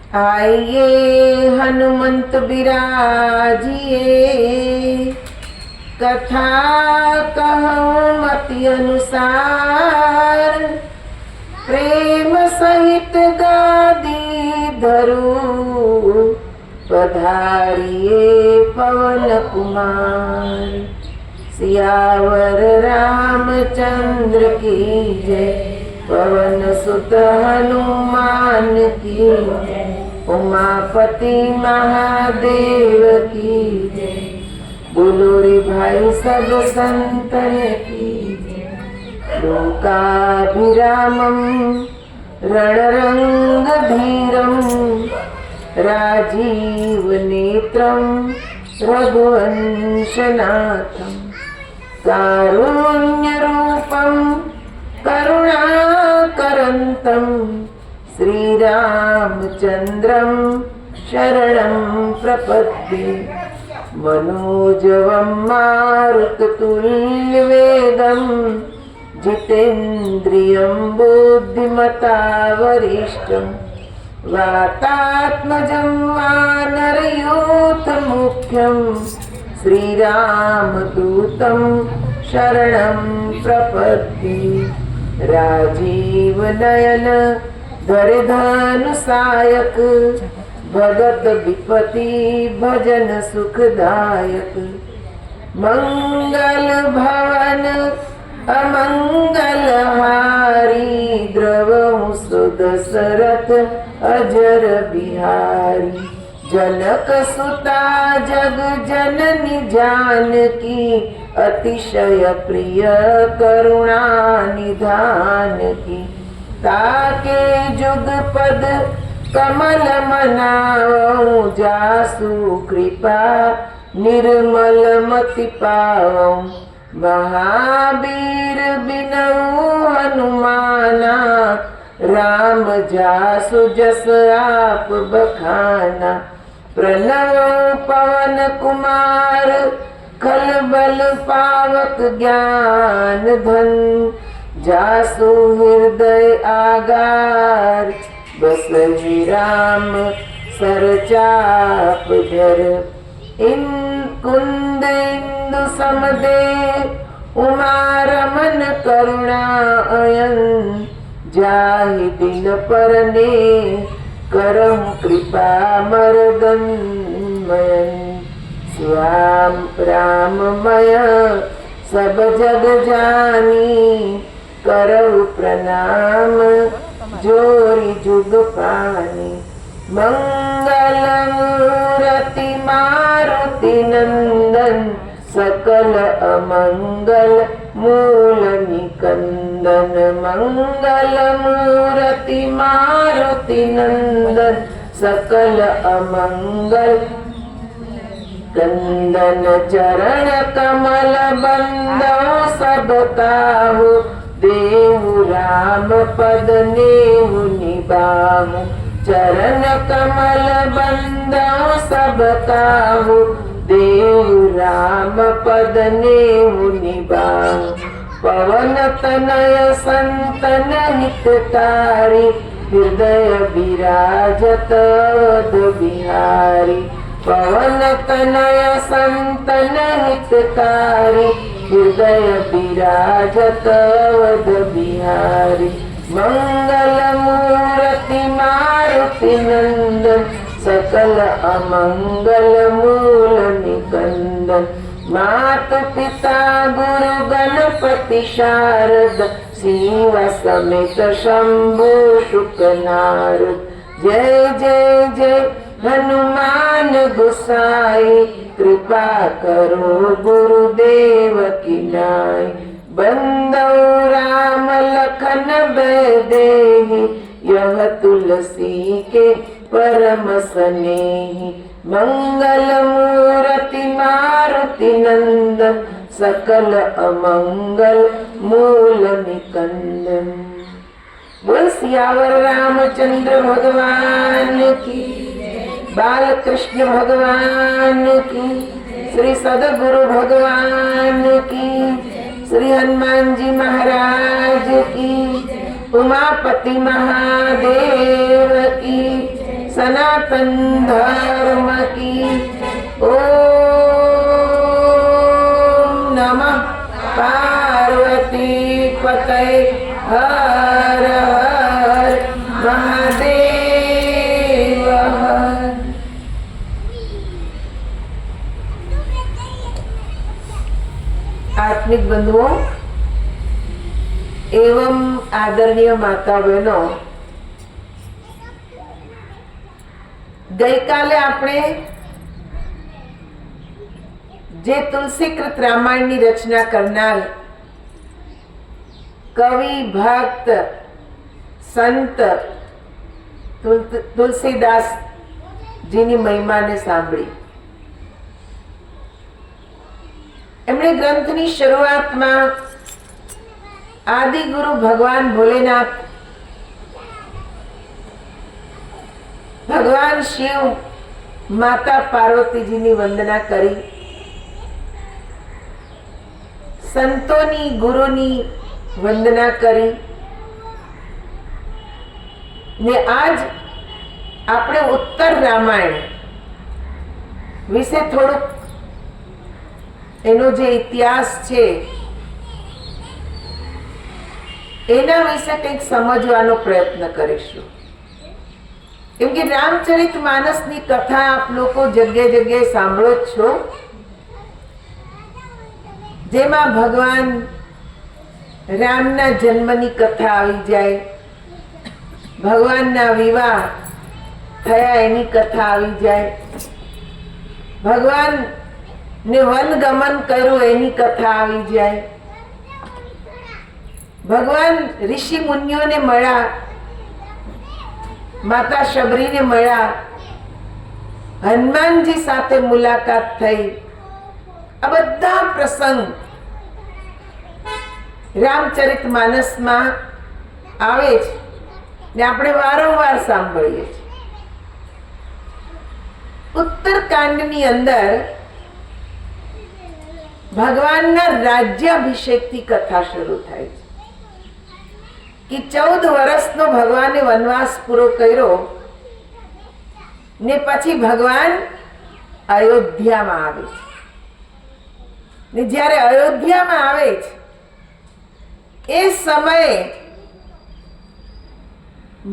आइए हनुमंत बिराजिए, कथा कहूँ मति अनुसार। प्रेम सहित गादी धरू, पधारिए पवन कुमार। सियावर रामचंद्र की जय, पवन सुत हनुमान की जय। उमापति महादेव की जय, बोलो रे भाई सब संतन की जय। लोकाभिरामं रणरंगधीरं, राजीव नेत्रं रघुवंशनाथं। कारुण्यरूपं करुणाकरन्तं, श्रीरामचन्द्रं शरणं प्रपद्ये। मनोजवं मारुततुल्यवेगं, जितेन्द्रियं बुद्धिमता वरिष्ठं। वातात्मजं वानरयूथमुख्यं, श्रीरामदूतं शरणं प्रपद्ये। राजीवनयन धरधनुषायक, भगत विपति भजन सुखदायक। मंगल भवन अमंगल हारी, द्रवहु सुदशरथ अजर बिहारी। जनक सुता जग जननी जानकी, अतिशय प्रिय करुणा निधान की। ताके जुग पद कमल मनावऊं, जासु कृपा निर्मल मति पावऊं। महावीर बिनऊ हनुमाना, राम जासु जस आप बखाना। प्रणव पवन कुमार, खलबल पावक ज्ञान धन। जासु हृदय आगार, बसहि राम सरचाप धर। इन कुंद इंदु समदे, उमा रमन करुणा अयन। जाहि दिन परने, करहु कृपा मर्दन मयन। श्याम राममय सब जग जानी, करहु प्रणाम जोरी जुग पानी। मंगल मूरति मारुति नंदन, सकल अमंगल मूल निकंदन। मंगल मूरति मारुति नंदन, सकल अमंगल कंदन। चरण कमल बंदो सब काहू, देहु राम पद नेहु निबाहु। चरण कमल बंदो सब काहू, देहु राम पद नेहु निबाहु। पवन तनय संतन हितकारी, हृदय विराजत अवध बिहारी। पवन तनय संतन हितकारी, हृदय विराजत अवध बिहारी। मंगल मूरति मारुति नंदन, सकल अमंगल मूल निकंदन। मात पिता गुरु गणपति शारद, शिव समेत शंभु शुक नारद। जय जय जय हनुमान गोसाई, कृपा करो गुरुदेव की नाई। बंदौ राम लखन बैदेही, यह तुलसी के परम स्नेही। मंगल मूरति मारुति नंदन, सकल अमंगल मूल निकंदन। बोल सियावर रामचंद्र भगवान की, बाल कृष्ण भगवान की, श्री सदगुरु भगवान की, श्री हनुमान जी महाराज की, उमापति महादेव की, सनातन धर्म की। ओम नमः पार्वती पतये हर हर महादेव हर। आत्मिक बंधुओं एवं आदरणीय माता बहनों, गई काले आपणे जे तुलसीकृत रामायण की रचना करनार कवि भक्त संत तुलसीदास जी की महिमा ने सांभळी। एमणे ग्रंथ की शुरुआत में आदि गुरु भगवान भोलेनाथ, भगवान शिव, माता पार्वती जी की वंदना करी, संतोनी गुरुनी वंदना करी ने आज આપણે ઉત્તર રામાયણ વિશે થોડુંક એનો જે ઇતિહાસ છે એના વિશે કંઈક સમજવાનો પ્રયત્ન કરીશું। કેમ કે રામચરિત માનસની કથા આપ લોકો જગ્યાએ જગ્યાએ સાંભળો જ છો, જેમાં ભગવાન રામના જન્મની કથા આવી જાય, ભગવાનના વિવાહ થયા એની કથા આવી જાય, ભગવાન ને વનગમન કર્યું એની કથા આવી જાય, ભગવાન ઋષિ મુનિઓને મળ્યા, માતા શબરીને મળ્યા, હનુમાનજી સાથે મુલાકાત થઈ, આ બધા પ્રસંગ રામચરિત માનસમાં આવે છે ને આપણે વારંવાર સાંભળીએ છીએ। ઉત્તરકાંડની અંદર ભગવાનના રાજ્યાભિષેકથી કથા શરૂ થાય છે કે 14 વર્ષનો ભગવાને વનવાસ પૂરો કર્યો ને પછી ભગવાન અયોધ્યામાં આવે છે ને જ્યારે અયોધ્યામાં આવે છે એ સમયે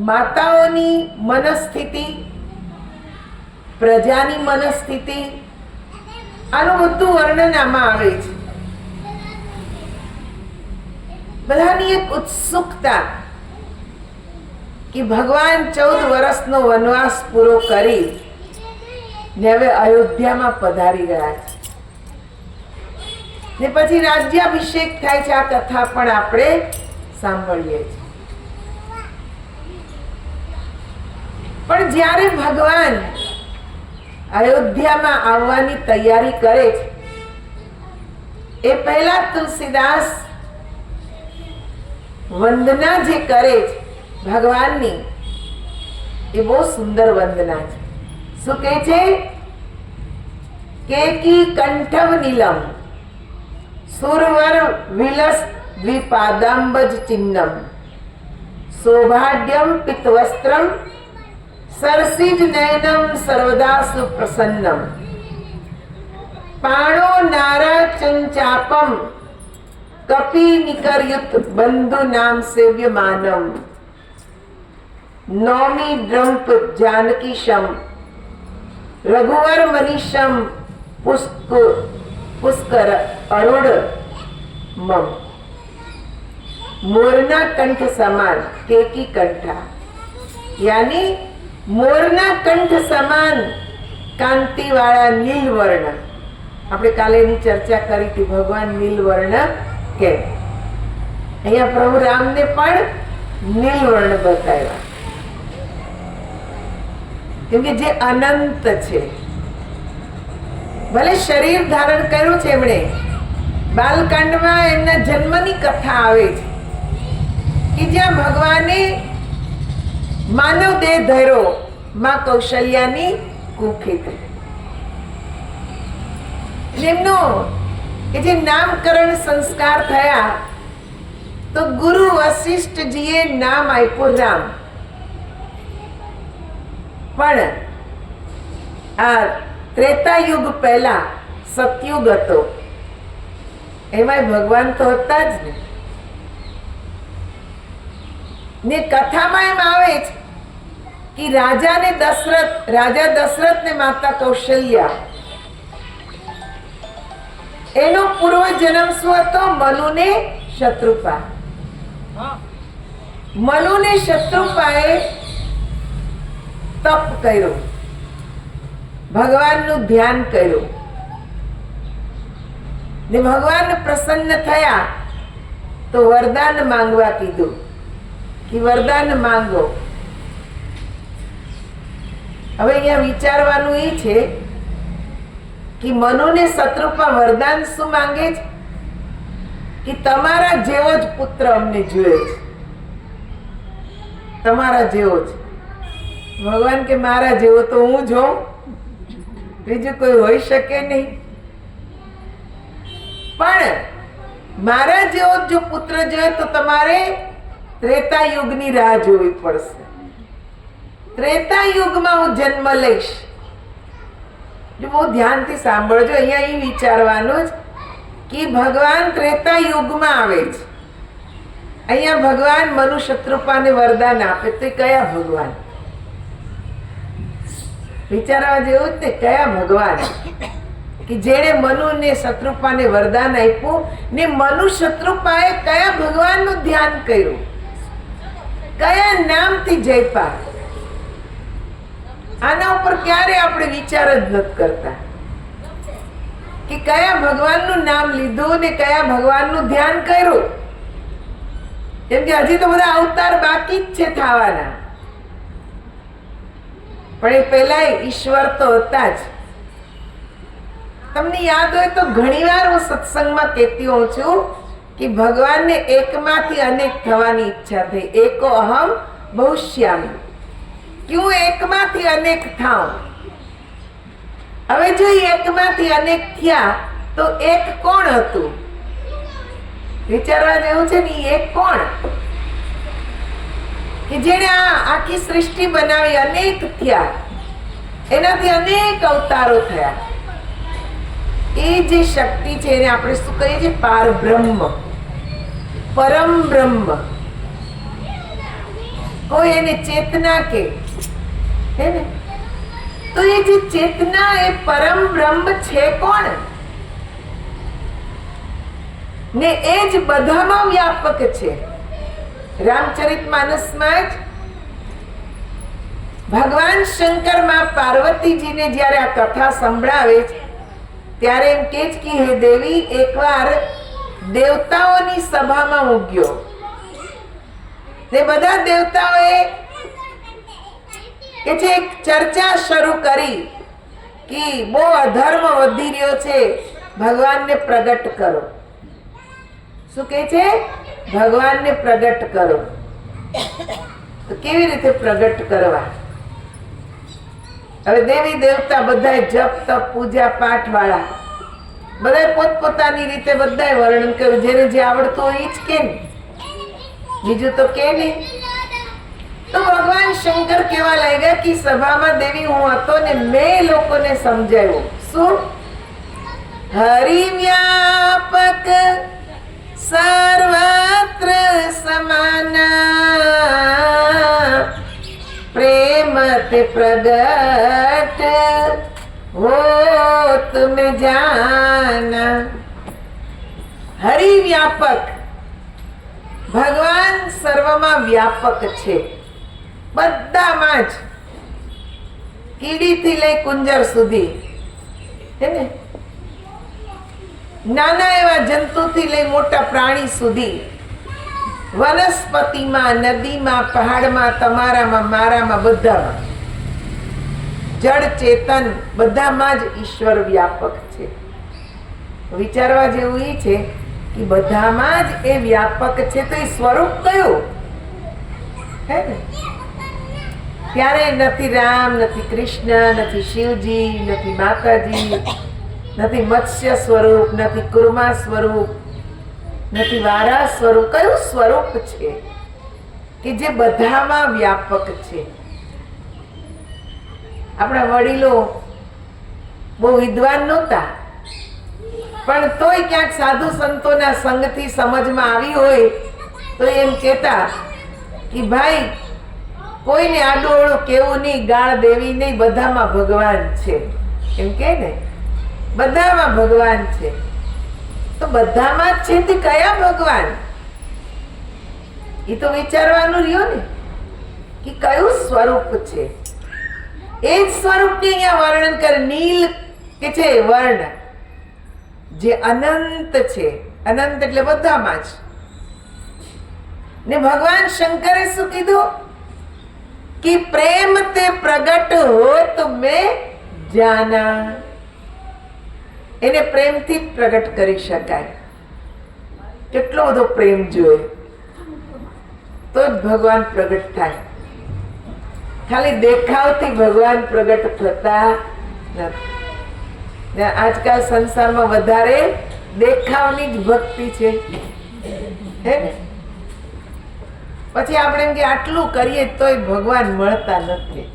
માતાઓની મનસ્થિતિ, પ્રજાની મનસ્થિતિ, આનું બધું વર્ણન આમાં આવે છે। બધાની એક ઉત્સુકતા કે ભગવાન 14 વર્ષનો વનવાસ પૂરો કરી ને હવે અયોધ્યામાં પધારી રહ્યા છે ને પછી રાજ્યાભિષેક થાય છે। આ કથા પણ આપણે સાંભળીએ છીએ। પણ જ્યારે ભગવાન અયોધ્યામાં આવવાની તૈયારી કરે છે એ પહેલા તુલસીદાસ વંદના જે કરે છે ભગવાનની એ બહુ સુંદર વંદના છે। શું કહે છે? કેકી કંઠવ નીલમ સુરવર વિલસ દ્વિપાદાંબજ ચિન્નમ સૌભાગ્યમ પિતવસ્ત્રમ सरसिज नयनम सर्वदा सुप्रसन्नम पाणो नारा चंचापम कपि निकरयुत बंधु नाम सेव्यमानम नौमी द्रंप जानकीशम रघुवर मनीषम पुष्कर अरुण मम मोरना कंठ समान केकी कंठा, यानी मोरना कंठ समान कांति वाला नील वर्ण। આપણે કાલે એની ચર્ચા કરી હતી, ભગવાન નીલ વર્ણ કે અહીંયા પ્રભુ રામને પણ નીલ વર્ણ બતાવ્યા કેમ કે જે અનંત છે। ભલે શરીર ધારણ કર્યું છે એમણે, બાલકાંડમાં એમના જન્મની કથા આવે છે કે જ્યાં ભગવાને માનવ દેહ ધર્યો માં કૌશલ્યાની કુખેથી। એમનો કે જે નામકરણ સંસ્કાર થયા તો ગુરુ વશિષ્ઠજીએ નામ આપ્યું રામ। પણ આ ત્રેતાયુગ પહેલા સતયુગ હતો, એમાં ભગવાન તો હતા જ ને કથામાં એમ આવે છે કે રાજા દશરથ ને માતા કૌશલ્યા, એનો પૂર્વ જન્મ શું હતો? મનુને શત્રુપા. મનુને શત્રુપાએ તપ કર્યું, ભગવાનનું ધ્યાન કર્યું ને ભગવાન પ્રસન્ન થયા તો વરદાન માંગવા કીધું કે વરદાન માંગો. હવે અહીંયા વિચારવાનું એ છે કે મનુને શત્રુપા વરદાન શું માંગે છે? કે તમારા જેવો જ પુત્ર અમને જોઈએ છે, તમારા જેવો જ. ભગવાન કે મારા જેવો તો હું જોઉં, બીજું કોઈ હોઈ શકે નહીં. પણ મારા જેવો જો પુત્ર જોઈએ તો તમારે ત્રેતાયુગની રાહ જોવી પડશે. ત્રેતાયુગમાં હું જન્મ લઈશ. જો બહુ ધ્યાનથી સાંભળજો, અહીંયા એ વિચારવાનું જ કે ભગવાન ત્રેતાયુગમાં આવે છે. અહીંયા ભગવાન મનુ શત્રુપાને વરદાન આપે તો કયા ભગવાન? વિચારવા જેવું જ ને, કયા ભગવાન કે જેણે મનુ ને શત્રુપાને વરદાન આપ્યું ને મનુ શત્રુપાએ કયા ભગવાનનું ધ્યાન કર્યું, કયા નામથી જયપા? આના ઉપર ક્યારે આપણે વિચાર જ નથી કરતા કે કયા ભગવાનનું નામ લીધું ને કયા ભગવાનનું ધ્યાન કર્યું. કેમ કે હજી તો બધા અવતાર બાકી જ છે થવાના, પણ એ પહેલા ઈશ્વર તો હતા જ. તમને યાદ હોય તો ઘણીવાર હું સત્સંગમાં કહેતી હોઉં છું કે ભગવાનને એકમાંથી અનેક થવાની ઈચ્છા થઈ. એકો અહમ બહુશ્યામી, કે હું એકમાંથી અનેક થાઉં. હવે જો એકમાંથી અનેક થયા તો એક કોણ હતું? વિચારવા જેવું છે ને. એક કોણ? કે જેને આ આખી સૃષ્ટિ બનાવી, અનેક થયા, એનાથી અનેક અવતારો થયા. એ જે શક્તિ છે એને આપણે શું કહીએ છીએ? પાર બ્રહ્મ, પરમ બ્રહ્મ. કોઈ એને ચેતના કે હે ને? તો એ જે ચેતના એ પરમ બ્રહ્મ છે કોણ? ને એ જ બધામાં વ્યાપક છે. રામચરિતમાનસમાં જ ભગવાન શંકર માં પાર્વતીજીને જ્યારે આ કથા સંભળાવે છે ત્યારે એમ કે છે કે હે દેવી, એકવાર દેવતાઓની સભામાં હું ગયો ને બધા દેવતાઓએ કે છે એક ચર્ચા શરૂ કરી કે બહુ અધર્મ વધી રહ્યો છે, ભગવાનને પ્રગટ કરો. શું કહે છે? ભગવાનને પ્રગટ કરો. તો કેવી રીતે પ્રગટ કરવા? હવે દેવી દેવતા બધા જપ તપ પૂજા પાઠ વાળા બધા પોતપોતાની રીતે બધા વર્ણન કર્યું. જેને જે આવડતું હોય એ જ કે, બીજું તો કે નહીં. તો ભગવાન શંકર કેવા લાગ્યા કે સભામાં દેવી હું હતો ને મેં લોકોને સમજાવ્યું. શું? હરિ વ્યાપક સર્વત્ર સમાના, પ્રેમ તે પ્રગટ હોત મેં જાના. હરિ વ્યાપક, ભગવાન સર્વમાં વ્યાપક છે, બધામાં જ, કીડીથી લઈ કુંજર સુધી, હે ને? નાના એવા જંતુથી લઈ મોટા પ્રાણી સુધી, વનસ્પતિમાં, નદીમાં, પહાડમાં, તમારામાં, મારામાં, બધામાં, જળ ચેતન બધામાં જ ઈશ્વર વ્યાપક છે. વિચારવા જેવું એ છે કે બધામાં જ એ વ્યાપક છે. તો એ સ્વરૂપ કયું? હે ને? ત્યારે નથી રામ, નથી કૃષ્ણ, નથી શિવજી, નથી માતાજી, નથી મત્સ્ય સ્વરૂપ, નથી કુર્મા સ્વરૂપ, નથી વારા સ્વરૂપ. કયું સ્વરૂપ છે કે જે બધામાં વ્યાપક છે? આપણા વડીલો બહુ વિદ્વાન નહોતા, પણ તોય ક્યાંક સાધુ સંતોના સંગથી સમજમાં આવી હોય તો એમ કહેતા કે ભાઈ કોઈને આડોળું કેવું નહીં, ગાળ દેવી નહીં, બધામાં ભગવાન છે. એમ કે ને બધામાં ભગવાન છે. તો બધામાં જ છે તે કયા ભગવાન? એ તો વિચારવાનું રહ્યો ને કે કયું સ્વરૂપ છે. એ જ સ્વરૂપને અહીંયા વર્ણન કરે. નીલ કે છે વર્ણ, જે અનંત છે. અનંત એટલે બધામાં જ. ને ભગવાન શંકરે શું કીધું કે પ્રેમ તે પ્રગટ હોત મેં જાના. એને પ્રેમથી પ્રગટ કરી શકાય. કેટલો બધો પ્રેમ જોઈએ તો જ ભગવાન પ્રગટ થાય. ખાલી દેખાવથી ભગવાન પ્રગટ થતા નથી. આજકાલ સંસારમાં વધારે દેખાવની જ ભક્તિ છે, હે ને? પછી આપણે એમ કે આટલું કરીએ તોય ભગવાન મળતા નથી.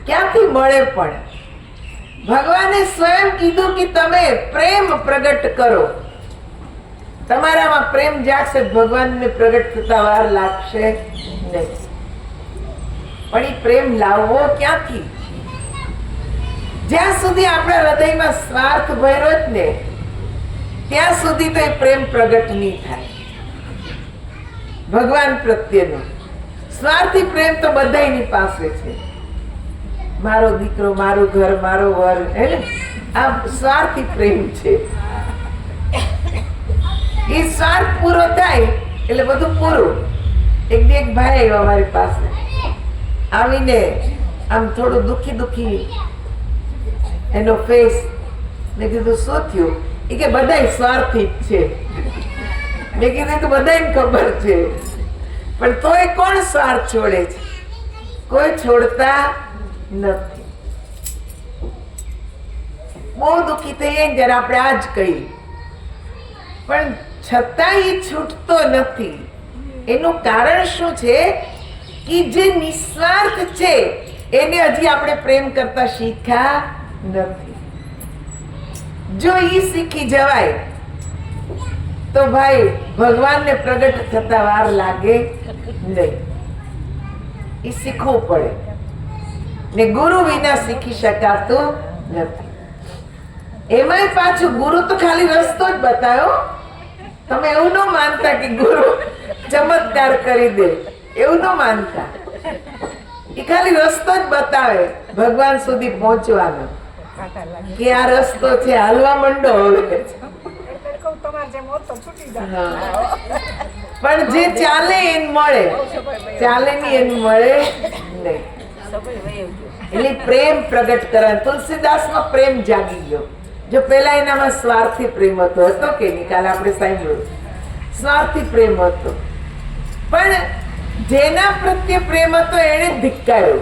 ક્યાંથી મળે? પણ ભગવાને સ્વયં કીધું કે તમે પ્રેમ પ્રગટ કરો. તમારામાં પ્રેમ જાગશે, ભગવાનને પ્રગટ થતા વાર લાગશે નહીં. પણ એ પ્રેમ લાવવો ક્યાંથી? જ્યાં સુધી આપણા હૃદયમાં સ્વાર્થ ભર્યો જ ને ત્યાં સુધી તો એ પ્રેમ પ્રગટ નહીં થાય. ભગવાન પ્રત્યેનો સ્વાર્થી પ્રેમ તો બધાની પાસે છે. મારો દીકરો, મારું ઘર, મારો વર, હે ને? આ સ્વાર્થી પ્રેમ છે. એ સ્વાર્થ પૂરો થાય એટલે બધું પૂરું. એક ભાઈ આવ્યો અમારી પાસે, આવીને આમ થોડું દુખી દુખી એનો ફેસ. મેં કીધું શું થયું? એ કે બધાય સ્વાર્થી જ છે. મેં કીધું તો બધાને ખબર છે, પણ તોય કોણ સ્વાર્થ છોડે છે? કોઈ છોડતા નથી. બહુ દુઃખી થઈએ જ્યારે આપણે આ જ કહી, પણ છતાં એ છૂટતો નથી. એનું કારણ શું છે કે જે નિસ્વાર્થ છે એને હજી આપણે પ્રેમ કરતા શીખ્યા નથી. જો એ શીખી જવાય તો ભાઈ ભગવાનને પ્રગટ થતા વાર લાગે નહીં. એ શીખવું પડે ને ગુરુ વિના શીખી શકાતું નથી. એમાંય પાછું ગુરુ તો ખાલી રસ્તો જ બતાવ્યો. તમે એવું ન માનતા કે ગુરુ ચમત્કાર કરી દે, એવું ન માનતા. એ ખાલી રસ્તો જ બતાવે ભગવાન સુધી પહોંચવાનો, કે આ રસ્તો છે, હાલવા માંડો હવે. પણ જે ચાલે એને મળે, ચાલે નહીં એને મળે નહીં. એટલે પ્રેમ પ્રગટ કરે. તુલસીદાસમાં પ્રેમ જાગી ગયો. જો પેલા એનામાં સ્વાર્થી પ્રેમ હતો કે નહીં? કાલે આપણે સાંભળ્યું, સ્વાર્થી પ્રેમ હતો. પણ જેના પ્રત્યે પ્રેમ હતો એને ધિક્કાર્યો.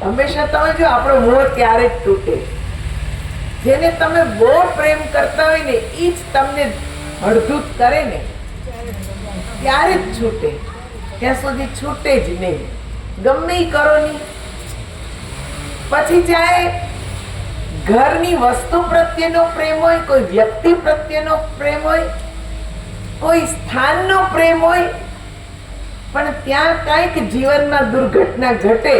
હંમેશા તમે જો આપણો મોહ ક્યારે જ તૂટે. જેને તમે બહુ પ્રેમ કરતા હોય ને એ જ તમને હળધૂત કરે ને ત્યારે જ છૂટે. ત્યાં સુધી છૂટે જ નહીં. ગમે એ કરો નહીં. પછી ચાહે ઘરની વસ્તુ પ્રત્યેનો પ્રેમ હોય, કોઈ વ્યક્તિ પ્રત્યેનો પ્રેમ હોય, કોઈ સ્થાનનો પ્રેમ હોય, પણ ત્યાં કાંઈક જીવનમાં દુર્ઘટના ઘટે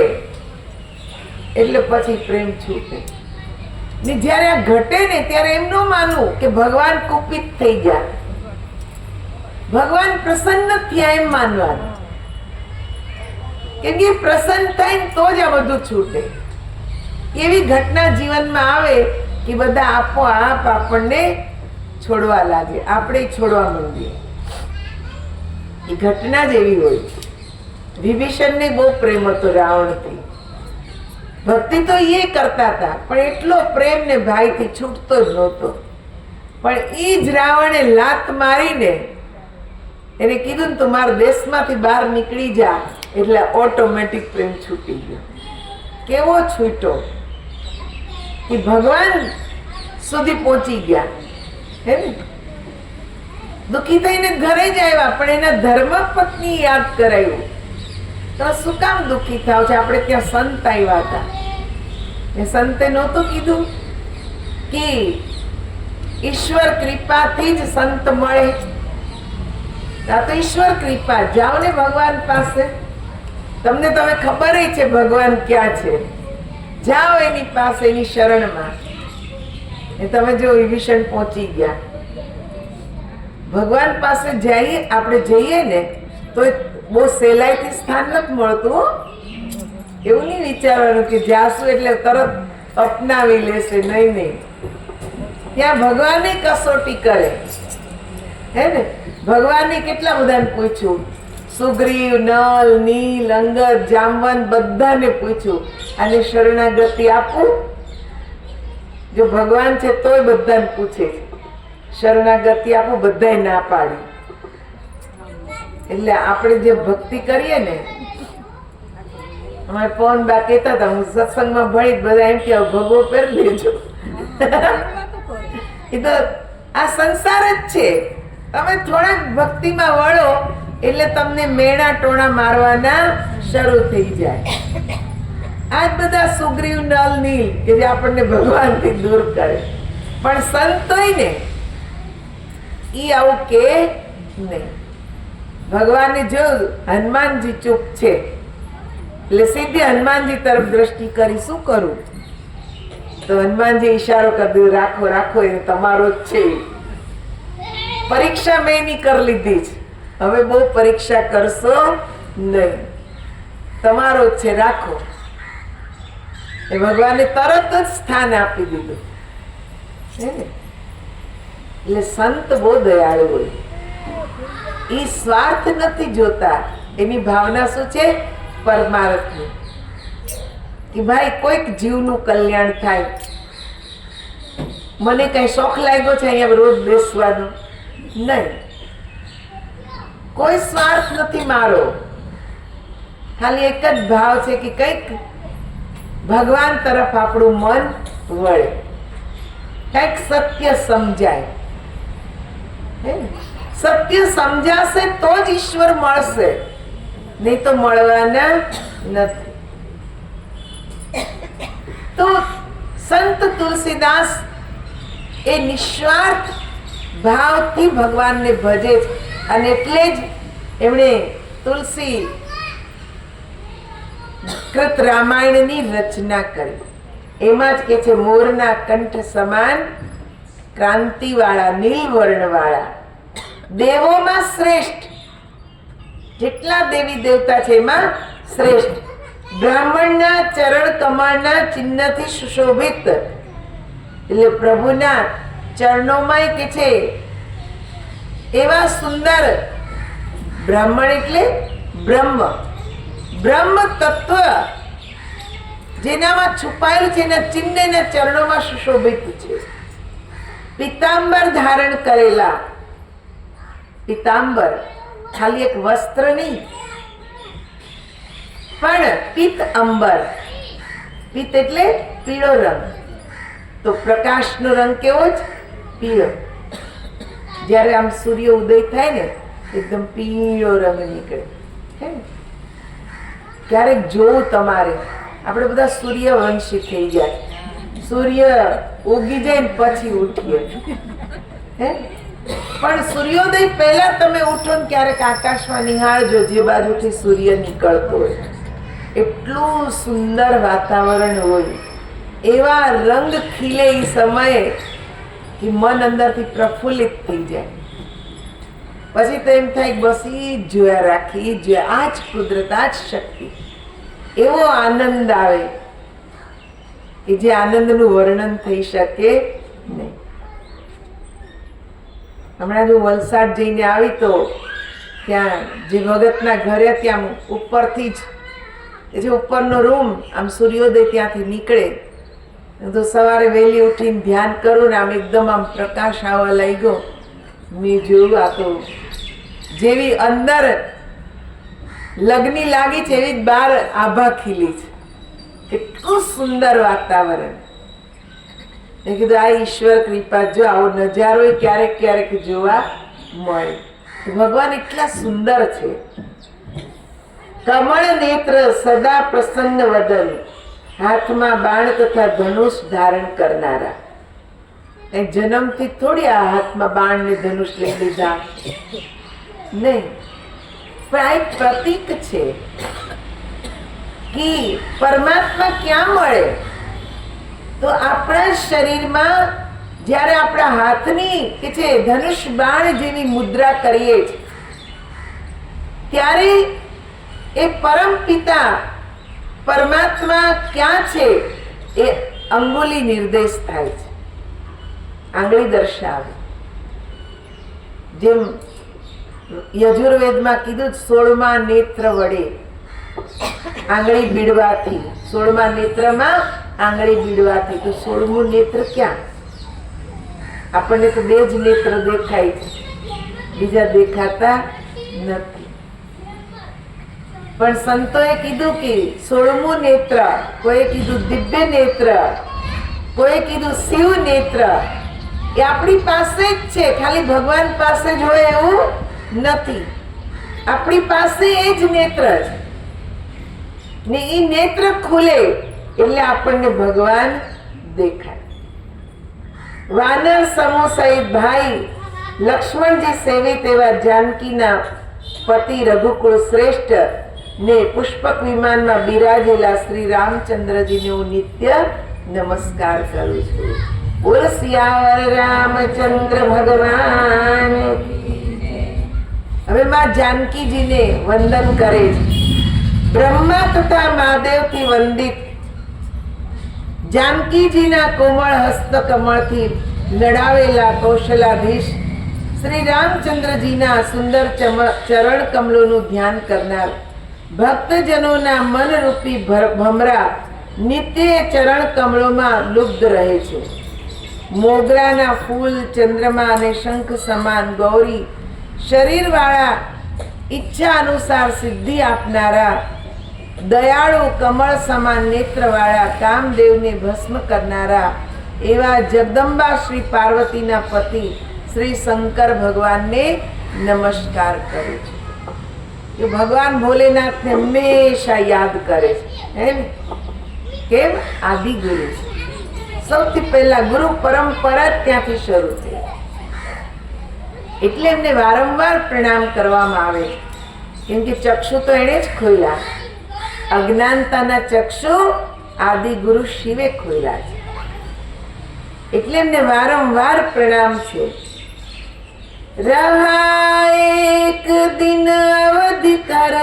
એટલે પછી પ્રેમ છૂટે. ને જ્યારે આ ઘટે ને ત્યારે એમ ન માનવું કે ભગવાન કુપિત થઈ ગયા, ભગવાન પ્રસન્ન થયા એમ માનવાનું. કેમ કે પ્રસન્ન થાય ને તો જ આ બધું છૂટે. એવી ઘટના જીવનમાં આવે કે બધા આપોઆપ આપણને છોડવા લાગે, આપણે છોડવા માંડીએ. એ ઘટના જ એવી હોય. વિભીષણને બહુ પ્રેમ હતો રાવણથી. ભક્તિ તો એ કરતા હતા, પણ એટલો પ્રેમ ને ભાઈથી છૂટતો જ નહોતો. પણ એ જ રાવણે લાત મારીને એને કીધું ને તું મારા દેશમાંથી બહાર નીકળી જા, એટલે ઓટોમેટિક પ્રેમ છૂટી ગયો. કેવો છૂટો કે ભગવાન સુધી પહોંચી ગયા. હે ને? દુઃખી થઈને ઘરે જ આવ્યા, પણ એના ધર્મ પત્ની યાદ કરાયું. તો શું કામ દુઃખી થાવ છે? આપણે ત્યાં સંત આવ્યા હતા, એ સંતે નહોતું કીધું કે ઈશ્વર કૃપાથી જ સંત મળે? આ તો ઈશ્વર કૃપા. જાઓ ને ભગવાન પાસે, તમને તો હવે ખબર છે ભગવાન ક્યાં છે. જાઓ એની પાસે, એની શરણમાં. એ તમે જો વિભીષણ પહોંચી ગયા. ભગવાન પાસે જઈએ, આપણે જઈએ ને તો બહુ સહેલાઈથી સ્થાન નથી મળતું. એવું નહીં વિચારવાનું કે જાશું એટલે તરત અપનાવી લેશે. નહીં નહીં, ત્યાં ભગવાને કસોટી કરે. હે ને, ભગવાને કેટલા બધાને પૂછ્યું. સુગ્રીવ, નલ, નીલ, અંગદ, જામવંત બધાને પૂછ્યું, આને શરણાગતિ આપું? જો ભગવાન છે તોય બધાને પૂછે છે, શરણાગતિ આપું? બધાય ના પાડી. એટલે આપણે જે ભક્તિ કરીએ ને, અમારે પવન બા કહેતા હતા, હું સત્સંગમાં ભણી બધા એમ કે ભગવો પહેરી લેજો. એ તો આ સંસાર જ છે. તમે થોડાક ભક્તિમાં વળો એટલે તમને મેણા ટોણા મારવાના શરૂ થઈ જાય. આ જ બધા સુગ્રીવ, નલ, નીલ કે જે આપણને ભગવાનથી દૂર કરે. પણ સંતોય ને ઈ આવું કે નહીં. ભગવાને જોયું હનુમાનજી ચૂપ છે એટલે સીધી હનુમાનજી તરફ દ્રષ્ટિ કરી. શું કરું? તો હનુમાનજી ઈશારો કરી દીધો, રાખો રાખો, એ તમારો જ છે. પરીક્ષા મેં એની કરી લીધી છે, હવે બહુ પરીક્ષા કરશો નહીં, તમારો જ છે, રાખો. એ ભગવાને તરત જ સ્થાન આપી દીધું. એટલે સંત બહુ દયાળુ હોય. એ સ્વાર્થ નથી જોતા, એની ભાવના શું છે? પરમાર્થની. કે ભાઈ કોઈક જીવનું કલ્યાણ થાય. મને કઈ શોખ લાગ્યો છે અહીંયા રોજ બેસવાનો? નહીં, કોઈ સ્વાર્થ નથી મારો. ખાલી એક જ ભાવ છે કે કઈક ભગવાન તરફ આપણું મન વળે, કઈક સત્ય સમજાય. સત્ય સમજાશે તો જ ઈશ્વર મળશે, નહીં તો મળવાના નથી. તો સંત તુલસીદાસ એ નિસ્વાર્થ ભાવથી ભગવાનને ભજે છે. અને એટલે જ એમણે તુલસી કૃત રામાયણની રચના કરી. એમાં જ કે છે, મોરના કંઠ સમાન ક્રાંતિ વાળા, નીલવર્ણ વાળા, દેવોમાં શ્રેષ્ઠ. જેટલા દેવી દેવતા છે એમાં શ્રેષ્ઠ. બ્રાહ્મણના ચરણ કમળના ચિહ્નથી સુશોભિત. એટલે પ્રભુના ચરણોમાં કે છે એવા સુંદર. બ્રાહ્મણ એટલે બ્રહ્મ, બ્રહ્મ તત્વ જેનામાં છુપાયેલું છે, એના ચિહ્ન એના ચરણોમાં સુશોભિત છે. પિતાંબર ધારણ કરેલા. પિતાંબર ખાલી એક વસ્ત્ર નહીં, પણ પિત અંબર. પિત એટલે પીળો રંગ. તો પ્રકાશનો રંગ કેવો જ? પીળો. જ્યારે આમ સૂર્ય ઉદય થાય ને એકદમ પીળો રંગ નીકળે. ક્યારેક જોવું તમારે, આપણે બધા સૂર્યવંશી થઈ જાય. સૂર્ય ઉગી જાય ને પછી ઉઠીએ. પણ સૂર્યોદય પહેલા તમે ઉઠો ને ક્યારેક આકાશમાં નિહાળજો જે બાજુથી સૂર્ય નીકળતો હોય. એટલું સુંદર વાતાવરણ હોય, એવા રંગ ખીલે એ સમયે કે મન અંદરથી પ્રફુલ્લિત થઈ જાય. પછી તો એમ થાય બસ ઈ જોયા રાખી, જોયા. આ જ કુદરત, આ જ શક્તિ. એવો આનંદ આવે કે જે આનંદનું વર્ણન થઈ શકે નહીં. હમણાં જો વલસાડ જઈને આવી તો ત્યાં જે ભગતના ઘરે ત્યાં ઉપરથી જ જે ઉપરનો રૂમ આમ સૂર્યોદય ત્યાંથી નીકળે. તો સવારે વહેલી ઉઠીને ધ્યાન કરું ને આમ એકદમ આમ પ્રકાશ આવવા લાગ્યો. મેં જોયું આ તો જેવી અંદર લગ્ની લાગી છે એવી જ બહાર આભા ખીલી છે. કેટલું સુંદર વાતાવરણ. મેં કીધું આ ઈશ્વર કૃપા. જો આવો નજારો ક્યારેક ક્યારેક જોવા મળે. ભગવાન એટલા સુંદર છે. કમળ નેત્ર સદા પ્રસન્ન વદન, હાથમાં બાણ તથા ધનુષ ધારણ કરનારા. એ જન્મથી થોડી આ હાથમાં બાણ ને ધનુષ લઈ લીધા નહીં, પણ આ એક પ્રતીક છે કે પરમાત્મા ક્યાં મળે? તો આપણા શરીરમાં જ્યારે આપણા હાથની કે છે ધનુષ બાણ જેવી મુદ્રા કરીએ છીએ, ત્યારે એ પરમ પિતા પરમાત્મા ક્યાં છે એ અંગુલી નિર્દેશ થાય છે, આંગળી દર્શાવે. જેમ યજુર્વેદમાં કીધું 16મા નેત્ર વડે આંગળી બીડવાથી, 16મા નેત્રમાં આંગળી બીડવાથી. તો 16મું નેત્ર ક્યાં? આપણને તો 2 જ નેત્ર દેખાય છે, બીજા દેખાતા નથી. પણ સંતોએ કીધું કે 16મું નેત્ર, કોઈ કીધું દિવ્ય નેત્ર, કોઈ કીધું શિવ નેત્ર, એ આપણી પાસે જ છે. ખાલી ભગવાન પાસે જ હોય એવું નથી, આપણી પાસે એ જ નેત્ર છે ને એ નેત્ર ખુલે એટલે આપણને ભગવાન દેખાય. વાનર સમૂહ સહિત ભાઈ લક્ષ્મણજી સેવિત એવા જાનકીના પતિ રઘુકુળ શ્રેષ્ઠ ને પુષ્પક વિમાનમાં બિરાજેલા શ્રી રામચંદ્રજીને હું નિત્ય નમસ્કાર કરું છું. બોલ સિયાવર રામચંદ્ર ભગવાન. હવે માં જાનકીજીને વંદન કરે છે. બ્રહ્મા તથા મહાદેવથી વંદિત જાનકીજીના કોમળ હસ્તકમળથી લડાવેલા કૌશલાધીશ શ્રી રામચંદ્રજીના સુંદર ચરણ કમલોનું ધ્યાન કરનાર ભક્તજનોના મનરૂપી ભમરા નિત્ય ચરણ કમળોમાં લુબ્ધ રહે છે. મોગરાના ફૂલ, ચંદ્રમા અને શંખ સમાન ગૌરી શરીરવાળા, ઈચ્છા અનુસાર સિદ્ધિ આપનારા, દયાળુ કમળ સમાન નેત્રવાળા, કામદેવને ભસ્મ કરનારા એવા જગદંબા શ્રી પાર્વતીના પતિ શ્રી શંકર ભગવાનને નમસ્કાર કરું છું. એ ભગવાન ભોલેનાથને હંમેશા યાદ કરે છે. કેમ? આદિ ગુરુ છે. સૌથી પહેલા ગુરુ પરંપરા ત્યાંથી શરૂ થઈ, એટલે એમને વારંવાર પ્રણામ કરવામાં આવે. કેમ કે ચક્ષુ તો એણે જ ખોલ્યા, અજ્ઞાનતાના ચક્ષુ આદિ ગુરુ શિવે ખોલ્યા છે, એટલે એમને વારંવાર પ્રણામ છે. रहा एक दिन अवधि कर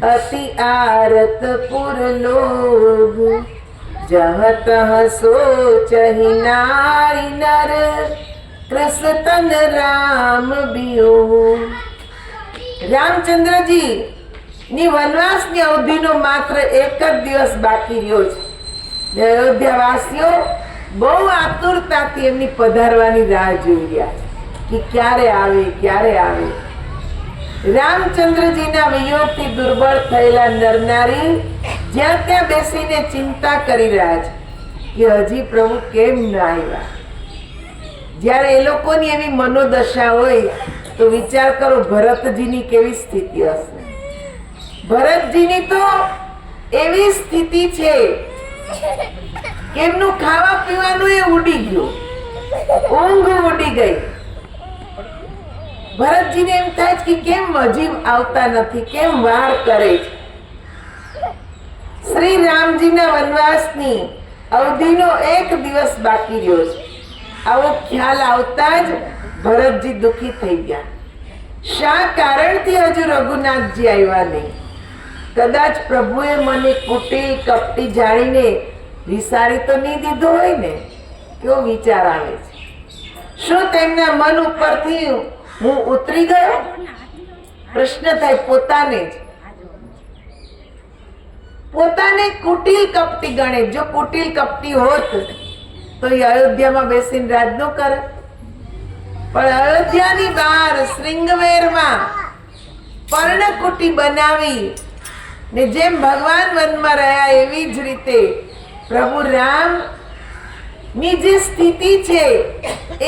अति आरत पुर लोग जह तह सोचहि नारी नर कृष्ण राम बियोग. રામચંદ્રજી ની વનવાસની અવધિનો માત્ર એક જ દિવસ બાકી રહ્યો છે. અયોધ્યાવાસીઓ બહુ આતુરતાથી એમની પધારવાની રાહ જોઈ રહ્યા છે કે ક્યારે આવે, ક્યારે આવે. રામચંદ્રજીના વિયોગથી દુર્બળ થયેલા નરનારી જ્યાં ત્યાં બેસીને ચિંતા કરી રહ્યા છે કે હજી પ્રભુ કેમ ન આવ્યા. જ્યારે એ લોકોની એવી મનોદશા હોય તો વિચાર કરો ભરતજીની કેવી સ્થિતિ હશે. ભરતજીની તો એવી સ્થિતિ છે કે એમનું ખાવા પીવાનું એ ઉડી ગયું, ઊંઘ ઉડી ગઈ. ભરતજીને એમ થાય કે કેમ હજી આવતા નથી, કેમ વાર કરે છે. શ્રી રામજીના વનવાસની અવધિનો એક દિવસ બાકી રહ્યો છે. આવો ખ્યાલ આવતા જ ભરતજી દુખી થઈ ગયા. શા કારણથી હજુ રઘુનાથજી આવ્યા નહીં? કદાચ પ્રભુએ મને કુટિલ કપટી જાણીને વિસારી તો નહીં દીધો હોય ને. કેવો વિચાર આવે છે? શું તેમના મન ઉપરથી હું ઉતરી ગયો? પ્રશ્ન થાય પોતાને જ. પોતાને કુટિલ કપટી ગણે. જો કુટિલ કપટી હોત તો એ અયોધ્યામાં બેસીને રાજ ન કરે. પણ અયોધ્યાની બહાર શ્રીંગવેરમાં પર્ણકુટી બનાવી ને જેમ ભગવાન વનમાં રહ્યા એવી જ રીતે પ્રભુ રામ ની જે સ્થિતિ છે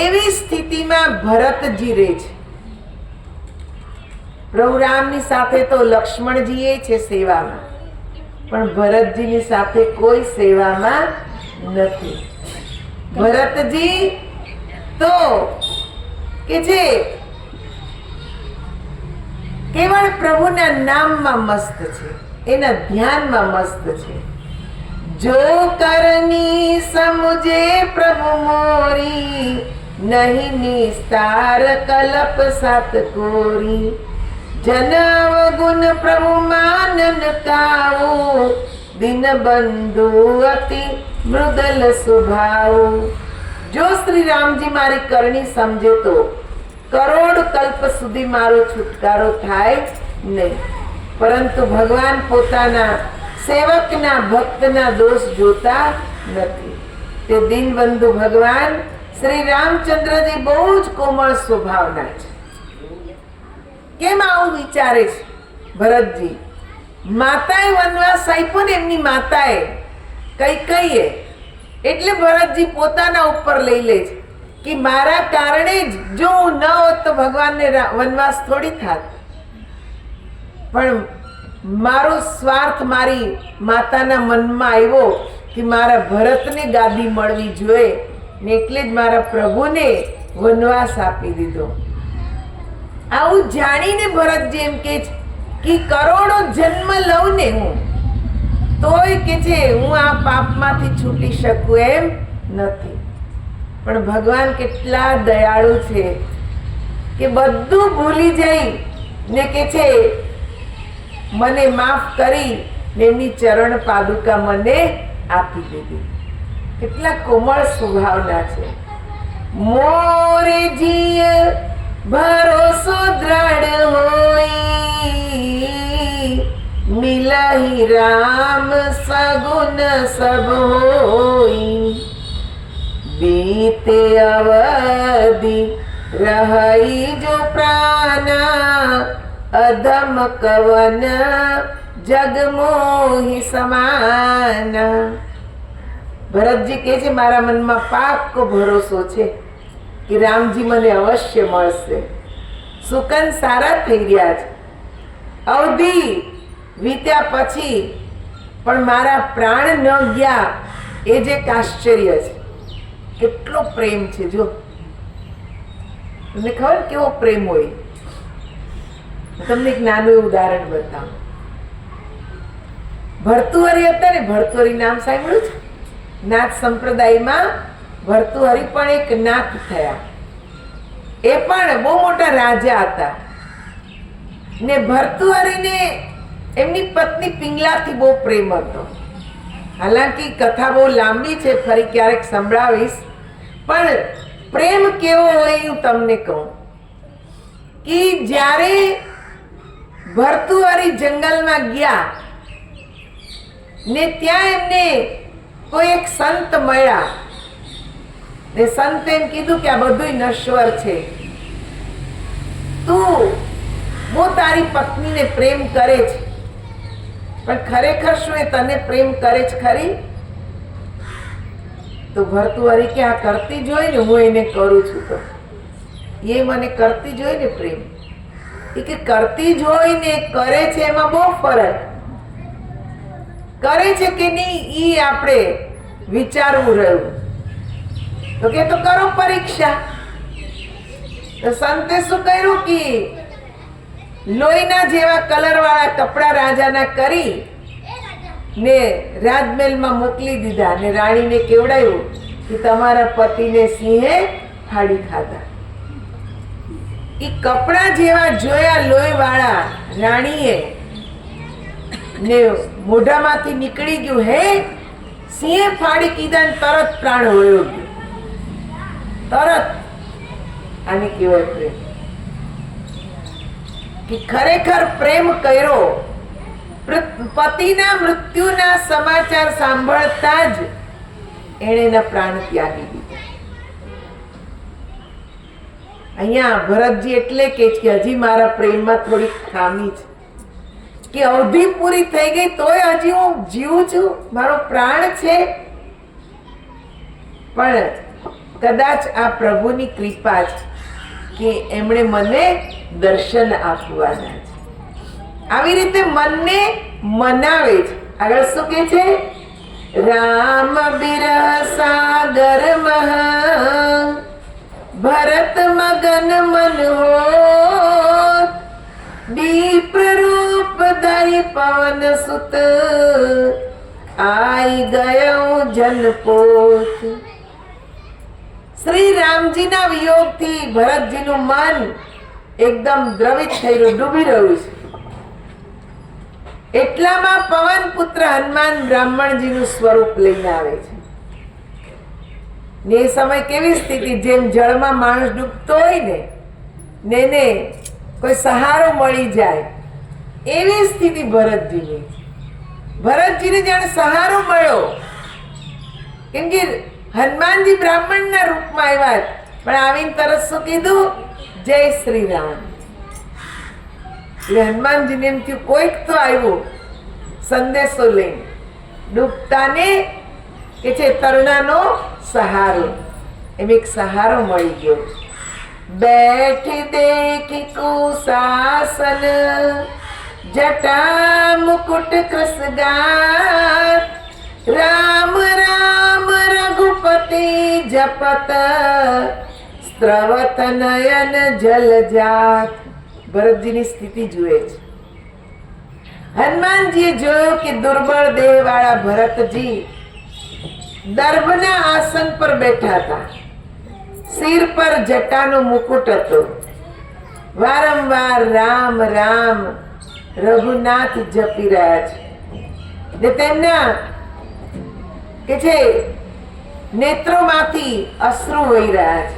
એવી સ્થિતિમાં ભરતજી રહે છે. પ્રભુ રામની સાથે તો લક્ષ્મણજી છે સેવામાં. પણ ભરતજીની સાથે કોઈ સેવામાં નથી. ભરતજી તો કે જે કેવળ પ્રભુના નામમાં મસ્ત છે, એના ધ્યાનમાં મસ્ત છે. જો કરની સમુજે પ્રભુ મોરી, નહીં નિસ્તાર કલ્પ સાત કોરી. જન અવગુણ પ્રભુ માનન કાઉ, દિન બંધુ અતિ મૃદલ સ્વભાવ. જો શ્રી રામજી મારી કરણી સમજે તો કરોડ કલ્પ સુધી મારો છુટકારો થાય નહીં. પરંતુ ભગવાન પોતાના સેવકના ભક્તના દોષ જોતા નથી. તે દીનબંધુ ભગવાન શ્રી રામચંદ્રજી બહુ જ કોમળ સ્વભાવના છે. કેમ આવું વિચારે છે ભરતજી? માતાએ વનવાસ આપ્યો ને, એમની માતાએ કૈકેયીએ, એટલે ભરતજી પોતાના ઉપર લઈ લે છે કે મારા કારણે જ જો હું ન હોત તો ભગવાનને વનવાસ થોડી થાત. પણ મારો સ્વાર્થ મારી માતાના મનમાં આવ્યો કે મારા ભરતને ગાદી મળવી જોઈએ ને, એટલે જ મારા પ્રભુને વનવાસ આપી દીધો. આવું જાણીને ભરતજી એમ કે છે કે કરોડો જન્મ લઉં ને હું, તોય કે છે હું આ પાપમાંથી છૂટી શકું એમ નથી. પણ ભગવાન કેટલા દયાળુ છે કે બધું ભૂલી જઈ ને કે છે મને માફ કરી ને એમની ચરણ પાદુકા મને આપી દીધી. કેટલા કોમળ સ્વભાવના છે. મોરે જીય ભરોસો દ્રઢ હોઈ, મિલહી રામ સગુન સબ હોઈ. बीते अवधि रही जो प्राणा, अधम कवन जग मोहि समाना. ભરતજી કહે છે મારા મનમાં પાક્કો ભરોસો છે કે રામજી મને અવશ્ય મળશે. સુકન સારા થઈ રહ્યા છે. અવધિ વીત્યા પછી પણ મારા પ્રાણ ન ગયા, એ જે એક આશ્ચર્ય છે. કેટલો પ્રેમ છે! જો તમને ખબર કેવો પ્રેમ હોય. તમને એક નાનું ઉદાહરણ બતાવું. ભર્તુહરિ હતા ને, ભર્તુહરિ નામ સાંભળ્યું છે? નાથ સંપ્રદાયમાં ભર્તુહરિ પણ એક નાથ થયા. એ પણ બહુ મોટા રાજા હતા ને ભર્તુહરિને એમની પત્ની પિંગલાથી બહુ પ્રેમ હતો. હાલાકી કથા બહુ લાંબી છે, ફરી ક્યારેક સંભળાવીશ. પણ પ્રેમ કેવો હોય હું તમને કહું કે જ્યારે ભર્તુહરિ જંગલમાં ગયા ને ત્યાં એમને કોઈ એક સંત મળ્યા ને સંતે એમ કીધું કે આ બધું નશ્વર છે, તું બહુ તારી પત્નીને પ્રેમ કરે છે, પણ ખરેખર શું એ તને પ્રેમ કરે છે ખરી? તો ભર્તુહરિ કે આ કરતી જોઈ ને હું એને કરું છું, તો એ મને કરતી જોઈ ને પ્રેમ. એ કે કરતી જોઈ ને કરે છે એમાં બહુ ફરક. કરે છે કે નહીં એ આપણે વિચારવું રહ્યું. તો કે તો કરો પરીક્ષા. તો સંતે શું કર્યું કે લોહીના જેવા કલર વાળા કપડા રાજાના કરી ને રાજમહેલમાં મોકલી દીધા ને રાણીને કેવડાયું કે તમારા પતિને સિંહે ફાડી ખાધા. એ કપડા જેવા જોયા લોહી વાળા રાણીએ ને મોઢામાંથી નીકળી ગયું હે સિંહે ફાડી કીધા ને તરત પ્રાણ વયો ગયો. તરત. આને કહેવાય પ્રેમ. કે ખરેખર પ્રેમ કર્યો. પતિના મૃત્યુના સમાચાર સાંભળતા જ એણે એના પ્રાણ ત્યાગી દીધા. અહીંયા ભરતજી એટલે કે હજી મારા પ્રેમમાં થોડી ખામી છે કે અવધિ પૂરી થઈ ગઈ તોય હજી હું જીવું છું, મારો પ્રાણ છે. પણ કદાચ આ પ્રભુની કૃપા છે કે એમણે મને દર્શન આપવાના છે. આવી રીતે મનને મનાવે છે આગળ શું કે છે? રામ બિરહ સાગર મહા ભરત મગન મન હોત દીપ રૂપ ધરી પવન સુત આઈ ગયો જનપોત. શ્રી રામજીના વિયોગથી ભરતજીનું મન એકદમ દ્રવિત થઈ રહ્યું, ડૂબી રહ્યું છે. એટલામાં પવન પુત્ર હનુમાન બ્રાહ્મણજીનું સ્વરૂપ લઈને આવે છે. ને એ સમય કેવી સ્થિતિ, જેમ જળમાં માણસ ડૂબતો હોય ને એને કોઈ સહારો મળી જાય એવી સ્થિતિ ભરતજીની. ભરતજીને જાણે સહારો મળ્યો, કેમ કે હનુમાનજી બ્રાહ્મણના રૂપમાં આવ્યા, પણ આવીને તરત શું કીધું? જય શ્રી રામ. એટલે હનુમાનજીને એમ થયું કોઈક તો આવ્યું સંદેશો લઈને, ડૂબતાને કે છે તરુણાનો સહારો. એમ એક સહારો મળી ગયો. બેઠી દેખી કુશાસન જટા મુકુટ કૃષ્ણગાત રામ રામ રઘુપતિ જપત સ્ત્રવત નયન જલજાત. ભરતજીની સ્થિતિ જુએ છે. હનુમાનજીએ જોયું કે દુર્બળ દેહ વાળા ભરતજી દર્ભના આસન પર બેઠા હતા. સિર પર જટાનો મુકુટ હતો. વારંવાર રામ રામ રઘુનાથ જપી રહ્યા છે. ને તેમના કે છે નેત્રોમાંથી અશ્રુ વહી રહ્યા છે.